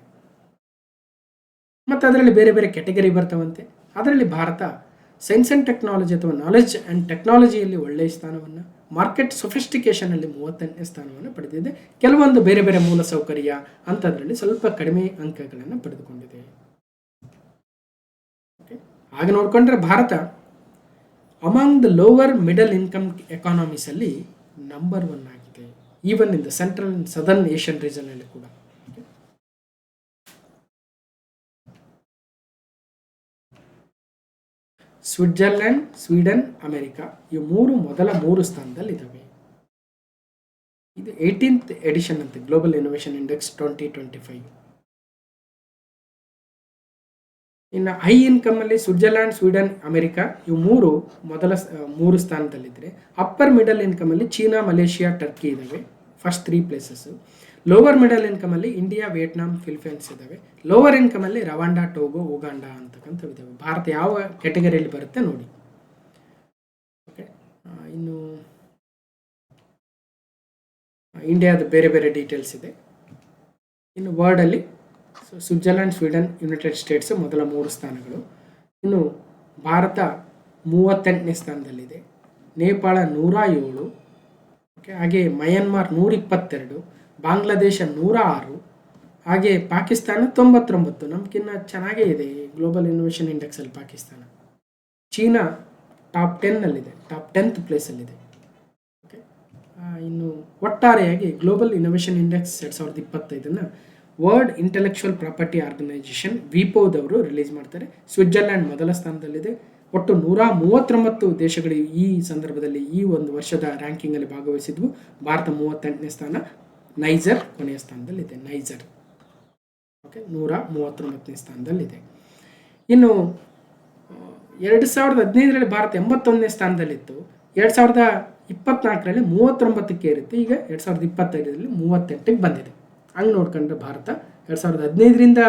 ಮತ್ತು ಅದರಲ್ಲಿ ಬೇರೆ ಬೇರೆ ಕ್ಯಾಟಗರಿ ಬರ್ತಾವಂತೆ. ಅದರಲ್ಲಿ ಭಾರತ ಸೈನ್ಸ್ ಆ್ಯಂಡ್ ಟೆಕ್ನಾಲಜಿ ಅಥವಾ ನಾಲೆಡ್ಜ್ ಆ್ಯಂಡ್ ಟೆಕ್ನಾಲಜಿಯಲ್ಲಿ ಒಳ್ಳೆಯ ಸ್ಥಾನವನ್ನು, ಮಾರ್ಕೆಟ್ ಸೊಫಿಸ್ಟಿಕೇಷನಲ್ಲಿ 38ನೇ ಸ್ಥಾನವನ್ನು ಪಡೆದಿದೆ. ಕೆಲವೊಂದು ಬೇರೆ ಬೇರೆ ಮೂಲಸೌಕರ್ಯ ಅಂಥದ್ರಲ್ಲಿ ಸ್ವಲ್ಪ ಕಡಿಮೆ ಅಂಕಗಳನ್ನು ಪಡೆದುಕೊಂಡಿದೆ. ಹಾಗೆ ನೋಡಿಕೊಂಡ್ರೆ Bharat among the lower middle income ಎಕಾನಮೀಸಲ್ಲಿ ನಂಬರ್ 1 ಆಗಿದೆ, even in the central and southern Asian ರೀಜನಲ್ಲಿ ಕೂಡ. ಸ್ವಿಟ್ಜರ್ಲ್ಯಾಂಡ್, ಸ್ವೀಡನ್, ಅಮೆರಿಕ ಇವು ಮೊದಲ 3 ಸ್ಥಾನದಲ್ಲಿದ್ದಾವೆ. ಇದು 18th ಎಡಿಷನ್ ಅಂತೆ ಗ್ಲೋಬಲ್ ಇನ್ನೋವೇಷನ್ ಇಂಡೆಕ್ಸ್ 2025. ಇನ್ನು ಹೈ ಇನ್ಕಮ್ ಅಲ್ಲಿ ಸ್ವಿಟ್ಜರ್ಲ್ಯಾಂಡ್, ಸ್ವೀಡನ್, ಅಮೆರಿಕ ಇವು ಮೊದಲ 3 ಸ್ಥಾನದಲ್ಲಿದ್ದರೆ, ಅಪ್ಪರ್ ಮಿಡಲ್ ಇನ್ಕಮ್ ಅಲ್ಲಿ ಚೀನಾ, ಮಲೇಷಿಯಾ, ಟರ್ಕಿ ಇದ್ದಾವೆ first 3 places. Lower middle income ಅಲ್ಲಿ ಇಂಡಿಯಾ, ವಿಯೆಟ್ನಾಂ, ಫಿಲಿಪೈನ್ಸ್ ಇದ್ದಾವೆ. ಲೋವರ್ ಇನ್ಕಮ್ ಅಲ್ಲಿ ರವಾಂಡಾ, ಟೋಗೋ, ಉಗಾಂಡ ಅಂತಕ್ಕಂಥವು ಇದ್ದಾವೆ. ಭಾರತ ಯಾವ ಕ್ಯಾಟಗರಿಯಲ್ಲಿ ಬರುತ್ತೆ ನೋಡಿ. ಓಕೆ, ಇನ್ನು ಇಂಡಿಯಾದ ಬೇರೆ ಬೇರೆ ಡೀಟೇಲ್ಸ್ ಇದೆ. ಇನ್ನು ವರ್ಲ್ಡಲ್ಲಿ ಸ್ವಿಟ್ಜರ್ಲ್ಯಾಂಡ್, ಸ್ವೀಡನ್, ಯುನೈಟೆಡ್ ಸ್ಟೇಟ್ಸ್ ಮೊದಲ 3 ಸ್ಥಾನಗಳು. ಇನ್ನು ಭಾರತ 38ನೇ ಸ್ಥಾನದಲ್ಲಿದೆ. ನೇಪಾಳ 107, ಓಕೆ, ಹಾಗೆ ಮಯನ್ಮಾರ್ 122, ಬಾಂಗ್ಲಾದೇಶ 106, ಹಾಗೆ ಪಾಕಿಸ್ತಾನ 99. ನಮ್ಗಿನ್ನ ಚೆನ್ನಾಗೇ ಇದೆ ಗ್ಲೋಬಲ್ ಇನ್ನೋವೇಷನ್ ಇಂಡೆಕ್ಸಲ್ಲಿ ಪಾಕಿಸ್ತಾನ. ಚೀನಾ ಟಾಪ್ 10ನಲ್ಲಿದೆ, ಟಾಪ್ 10th ಪ್ಲೇಸಲ್ಲಿದೆ. ಓಕೆ, ಇನ್ನು ಒಟ್ಟಾರೆಯಾಗಿ Global Innovation Index 2025 World intellectual property Organization ವಿಪೋದವರು ರಿಲೀಸ್ ಮಾಡ್ತಾರೆ. ಸ್ವಿಟ್ಜರ್ಲ್ಯಾಂಡ್ ಮೊದಲ ಸ್ಥಾನದಲ್ಲಿದೆ. ಒಟ್ಟು 139 ದೇಶಗಳು ಈ ಸಂದರ್ಭದಲ್ಲಿ ಈ ಒಂದು ವರ್ಷದ ರ್ಯಾಂಕಿಂಗಲ್ಲಿ ಭಾಗವಹಿಸಿದ್ವು. ಭಾರತ 38ನೇ ಸ್ಥಾನ. ನೈಜರ್ ಕೊನೆಯ ಸ್ಥಾನದಲ್ಲಿದೆ. ನೈಜರ್ ಓಕೆ 139ನೇ ಸ್ಥಾನದಲ್ಲಿದೆ. ಇನ್ನು 2015ರಲ್ಲಿ ಭಾರತ 81ನೇ ಸ್ಥಾನದಲ್ಲಿತ್ತು. 2024ರಲ್ಲಿ 39ಕ್ಕೆ ಇರುತ್ತೆ. ಈಗ 2025ರಲ್ಲಿ 38ಕ್ಕೆ ಬಂದಿದೆ. ಹಂಗೆ ನೋಡ್ಕೊಂಡ್ರೆ ಭಾರತ 2015ರಿಂದ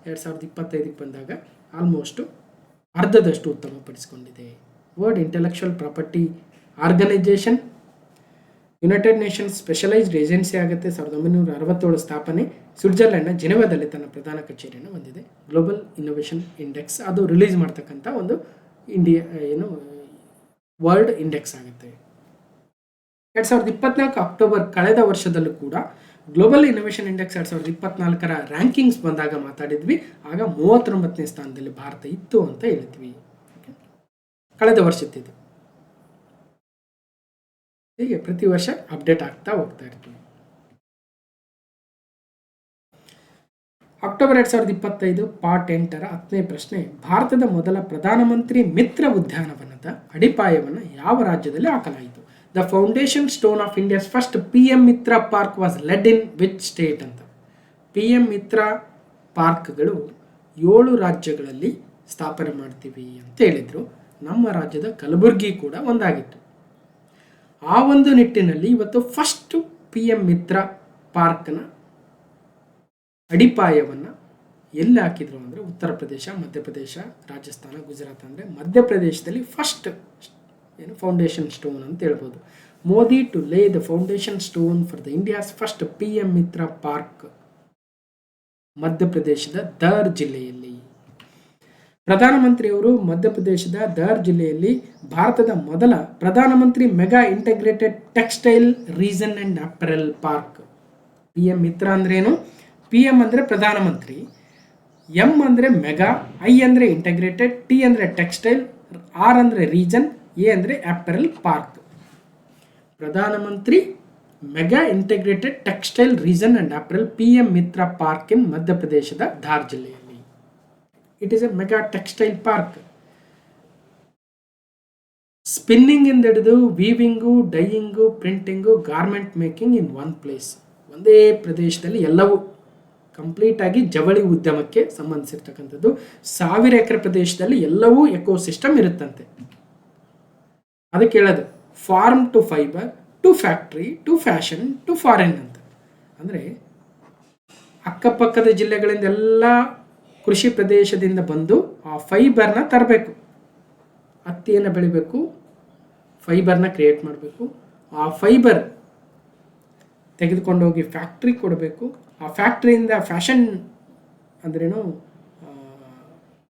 2025ಕ್ಕೆ ಬಂದಾಗ ಆಲ್ಮೋಸ್ಟು ಅರ್ಧದಷ್ಟು ಉತ್ತಮಪಡಿಸಿಕೊಂಡಿದೆ. World intellectual property Organization United Nations specialised agency ಆಗುತ್ತೆ. 1967 ಸ್ಥಾಪನೆ. ಸ್ವಿಟ್ಜರ್ಲೆಂಡ್ನ ಜಿನೆವಾದಲ್ಲಿ ತನ್ನ ಪ್ರಧಾನ ಕಚೇರಿಯನ್ನು ಹೊಂದಿದೆ. ಗ್ಲೋಬಲ್ ಇನ್ನೋವೇಷನ್ ಇಂಡೆಕ್ಸ್ ಅದು ರಿಲೀಸ್ ಮಾಡ್ತಕ್ಕಂಥ ಒಂದು ವರ್ಲ್ಡ್ ಇಂಡೆಕ್ಸ್ ಆಗುತ್ತೆ. 2024 ಅಕ್ಟೋಬರ್ ಕಳೆದ ವರ್ಷದಲ್ಲೂ ಕೂಡ ಗ್ಲೋಬಲ್ ಇನ್ನೋವೇಷನ್ ಇಂಡೆಕ್ಸ್ 2024ರ ರ್ಯಾಂಕಿಂಗ್ಸ್ ಬಂದಾಗ ಮಾತಾಡಿದ್ವಿ. ಆಗ 39ನೇ ಸ್ಥಾನದಲ್ಲಿ ಭಾರತ ಇತ್ತು ಅಂತ ಹೇಳಿದ್ವಿ. ಕಳೆದ ವರ್ಷದ್ದು ಹೀಗೆ ಪ್ರತಿ ವರ್ಷ ಅಪ್ಡೇಟ್ ಆಗ್ತಾ ಹೋಗ್ತಾ ಇರ್ತೀವಿ. ಅಕ್ಟೋಬರ್ 2025 ಪಾರ್ಟ್ 8ರ 10ನೇ ಪ್ರಶ್ನೆ. ಭಾರತದ ಮೊದಲ ಪ್ರಧಾನಮಂತ್ರಿ ಮಿತ್ರ ಉದ್ಯಾನವನದ ಅಡಿಪಾಯವನ್ನು ಯಾವ ರಾಜ್ಯದಲ್ಲಿ ಹಾಕಲಾಯಿತು? The foundation stone of India's first PM Mitra park was led in which state ಅಂತ. PM ಮಿತ್ರ ಪಾರ್ಕ್ಗಳು 7 ರಾಜ್ಯಗಳಲ್ಲಿ ಸ್ಥಾಪನೆ ಮಾಡ್ತೀವಿ ಅಂತ ಹೇಳಿದರು. ನಮ್ಮ ರಾಜ್ಯದ ಕಲಬುರಗಿ ಕೂಡ ಒಂದಾಗಿತ್ತು. ಆ ಒಂದು ನಿಟ್ಟಿನಲ್ಲಿ ಇವತ್ತು ಫಸ್ಟ್ PM ಮಿತ್ರ ಪಾರ್ಕ್ನ ಅಡಿಪಾಯವನ್ನು ಎಲ್ಲಿ ಹಾಕಿದ್ರು ಅಂದರೆ ಉತ್ತರ ಪ್ರದೇಶ, ಮಧ್ಯಪ್ರದೇಶ, ರಾಜಸ್ಥಾನ, ಗುಜರಾತ್. ಅಂದರೆ ಮಧ್ಯಪ್ರದೇಶದಲ್ಲಿ ಫಸ್ಟ್ ಫೌಂಡೇಶನ್ ಸ್ಟೋನ್ ಅಂತ ಹೇಳ್ಬೋದು. Modi to lay the foundation stone for the India's first PM Mitra park ಮಧ್ಯಪ್ರದೇಶದ ದರ್ ಜಿಲ್ಲೆಯಲ್ಲಿ. ಪ್ರಧಾನಮಂತ್ರಿಯವರು ಮಧ್ಯಪ್ರದೇಶದ ದರ್ ಜಿಲ್ಲೆಯಲ್ಲಿ ಭಾರತದ ಮೊದಲ ಪ್ರಧಾನಮಂತ್ರಿ mega integrated textile region and apparel park. PM Mitra ಅಂದ್ರೇನು? PM ಅಂದರೆ ಪ್ರಧಾನಮಂತ್ರಿ, M ಅಂದರೆ ಮೆಗಾ, I ಅಂದರೆ ಇಂಟಗ್ರೇಟೆಡ್, T ಅಂದರೆ ಟೆಕ್ಸ್ಟೈಲ್, R ಅಂದರೆ ರೀಜನ್, A ಅಂದರೆ ಅಪರೆಲ್ ಪಾರ್ಕ್. ಪ್ರಧಾನಮಂತ್ರಿ mega integrated textile region and apparel PM Mitra park in ಮಧ್ಯಪ್ರದೇಶದ ಧಾರ್ ಜಿಲ್ಲೆಯಲ್ಲಿ. It is a mega textile park. Spinning ಇಂದ ಹಿಡಿದು weaving, dyeing, printing, garment making in one place. ಒಂದೇ ಪ್ರದೇಶದಲ್ಲಿ ಎಲ್ಲವೂ ಕಂಪ್ಲೀಟಾಗಿ ಜವಳಿ ಉದ್ಯಮಕ್ಕೆ ಸಂಬಂಧಿಸಿರ್ತಕ್ಕಂಥದ್ದು. 1000 ಎಕರೆ ಪ್ರದೇಶದಲ್ಲಿ ಎಲ್ಲವೂ ಎಕೋಸಿಸ್ಟಮ್ ಇರುತ್ತಂತೆ. ಅದಕ್ಕೆ ಹೇಳೋದು farm to fibre to factory to fashion to foreign ಅಂತ. ಅಂದರೆ ಅಕ್ಕಪಕ್ಕದ ಜಿಲ್ಲೆಗಳಿಂದ ಎಲ್ಲ ಕೃಷಿ ಪ್ರದೇಶದಿಂದ ಬಂದು ಆ ಫೈಬರ್ನ ತರಬೇಕು, ಹತ್ತಿಯನ್ನು ಬೆಳಿಬೇಕು, ಫೈಬರ್ನ ಕ್ರಿಯೇಟ್ ಮಾಡಬೇಕು. ಆ ಫೈಬರ್ ತೆಗೆದುಕೊಂಡೋಗಿ ಫ್ಯಾಕ್ಟ್ರಿ ಕೊಡಬೇಕು. ಆ ಫ್ಯಾಕ್ಟ್ರಿಯಿಂದ ಫ್ಯಾಷನ್ ಅಂದ್ರೇನು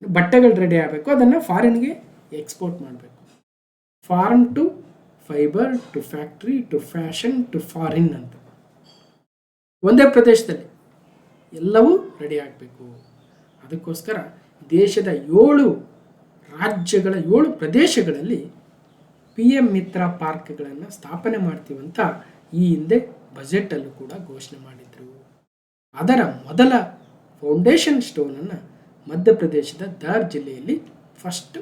ಬಟ್ಟೆಗಳು ರೆಡಿ ಆಗಬೇಕು, ಅದನ್ನು ಫಾರಿನ್ಗೆ ಎಕ್ಸ್ಪೋರ್ಟ್ ಮಾಡಬೇಕು. Farm to fibre to factory to fashion to foreign ಅಂತ ಒಂದೇ ಪ್ರದೇಶದಲ್ಲಿ ಎಲ್ಲವೂ ರೆಡಿ ಆಗಬೇಕು. ಅದಕ್ಕೋಸ್ಕರ ದೇಶದ 7 ರಾಜ್ಯಗಳ 7 ಪ್ರದೇಶಗಳಲ್ಲಿ PM ಮಿತ್ರ ಪಾರ್ಕ್ಗಳನ್ನು ಸ್ಥಾಪನೆ ಮಾಡ್ತೀವಂತ ಈ ಹಿಂದೆ ಬಜೆಟಲ್ಲೂ ಕೂಡ ಘೋಷಣೆ ಮಾಡಿದರು. ಅದರ ಮೊದಲ ಫೌಂಡೇಶನ್ ಸ್ಟೋನನ್ನು ಮಧ್ಯಪ್ರದೇಶದ ದಾರ್ ಜಿಲ್ಲೆಯಲ್ಲಿ ಫಸ್ಟ್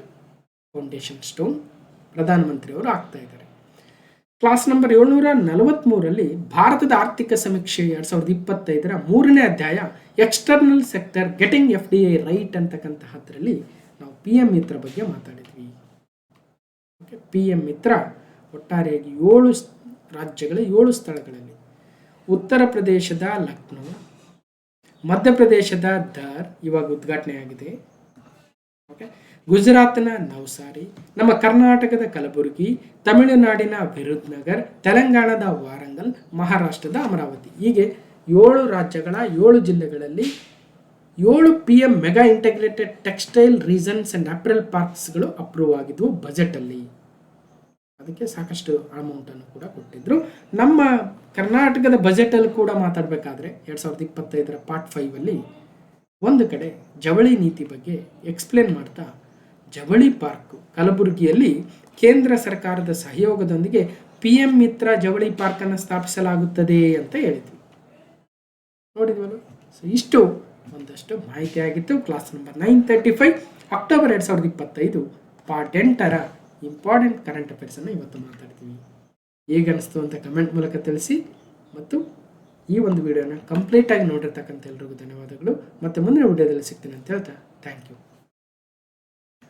ಫೌಂಡೇಶನ್ ಸ್ಟೋನ್ ಪ್ರಧಾನಮಂತ್ರಿಯವರು ಆಗ್ತಾ ಇದ್ದಾರೆ. ಕ್ಲಾಸ್ ನಂಬರ್ 743ರಲ್ಲಿ ಭಾರತದ ಆರ್ಥಿಕ ಸಮೀಕ್ಷೆ 2025ರ 3ನೇ ಅಧ್ಯಾಯ external sector getting FDI right ಅಂತಕ್ಕಂತಹದ್ರಲ್ಲಿ ನಾವು PM ಮಿತ್ರ ಬಗ್ಗೆ ಮಾತಾಡಿದ್ವಿ. PM ಮಿತ್ರ ಒಟ್ಟಾರೆಯಾಗಿ 7 ರಾಜ್ಯಗಳ 7 ಸ್ಥಳಗಳಲ್ಲಿ, ಉತ್ತರ ಪ್ರದೇಶದ ಲಕ್ನೋ, ಮಧ್ಯಪ್ರದೇಶದ ದಾರ್ ಇವಾಗ ಉದ್ಘಾಟನೆ ಆಗಿದೆ, ಗುಜರಾತ್ನ ನವಸಾರಿ, ನಮ್ಮ ಕರ್ನಾಟಕದ ಕಲಬುರಗಿ, ತಮಿಳುನಾಡಿನ ವಿರುದ್ನಗರ್, ತೆಲಂಗಾಣದ ವಾರಂಗಲ್, ಮಹಾರಾಷ್ಟ್ರದ ಅಮರಾವತಿ. ಹೀಗೆ 7 ರಾಜ್ಯಗಳ 7 ಜಿಲ್ಲೆಗಳಲ್ಲಿ 7 PM mega integrated textile regions and apparel ಪಾರ್ಕ್ಸ್ಗಳು ಅಪ್ರೂವ್ ಆಗಿದ್ವು ಬಜೆಟಲ್ಲಿ. ಅದಕ್ಕೆ ಸಾಕಷ್ಟು ಅಮೌಂಟನ್ನು ಕೂಡ ಕೊಟ್ಟಿದ್ದರು. ನಮ್ಮ ಕರ್ನಾಟಕದ ಬಜೆಟಲ್ಲಿ ಕೂಡ ಮಾತಾಡಬೇಕಾದ್ರೆ 2025ರ ಪಾರ್ಟ್ 5ಅಲ್ಲಿ ಒಂದು ಕಡೆ ಜವಳಿ ನೀತಿ ಬಗ್ಗೆ ಎಕ್ಸ್ಪ್ಲೇನ್ ಮಾಡ್ತಾ ಜವಳಿ ಪಾರ್ಕ್ ಕಲಬುರಗಿಯಲ್ಲಿ ಕೇಂದ್ರ ಸರ್ಕಾರದ ಸಹಯೋಗದೊಂದಿಗೆ PM ಮಿತ್ರ ಜವಳಿ ಪಾರ್ಕನ್ನು ಸ್ಥಾಪಿಸಲಾಗುತ್ತದೆ ಅಂತ ಹೇಳಿದ್ವಿ. ನೋಡಿದ್ವಲ್ಲ. ಸೊ ಇಷ್ಟು ಒಂದಷ್ಟು ಮಾಹಿತಿ ಆಗಿತ್ತು. ಕ್ಲಾಸ್ ನಂಬರ್ 935 ಅಕ್ಟೋಬರ್ 2025 ಪಾರ್ಟ್ 8ರ ಇಂಪಾರ್ಟೆಂಟ್ ಕರೆಂಟ್ ಅಫೇರ್ಸನ್ನು ಇವತ್ತು ಮಾತಾಡ್ತೀವಿ. ಹೇಗನ್ನಿಸ್ತು ಅಂತ ಕಮೆಂಟ್ ಮೂಲಕ ತಿಳಿಸಿ. ಮತ್ತು ಈ ಒಂದು ವಿಡಿಯೋನ ಕಂಪ್ಲೀಟಾಗಿ ನೋಡಿರ್ತಕ್ಕಂಥ ಎಲ್ರಿಗೂ ಧನ್ಯವಾದಗಳು. ಮತ್ತು ಮುಂದಿನ ವಿಡಿಯೋದಲ್ಲಿ ಸಿಗ್ತೀನಿ ಅಂತ ಹೇಳ್ತಾ ಥ್ಯಾಂಕ್ ಯು.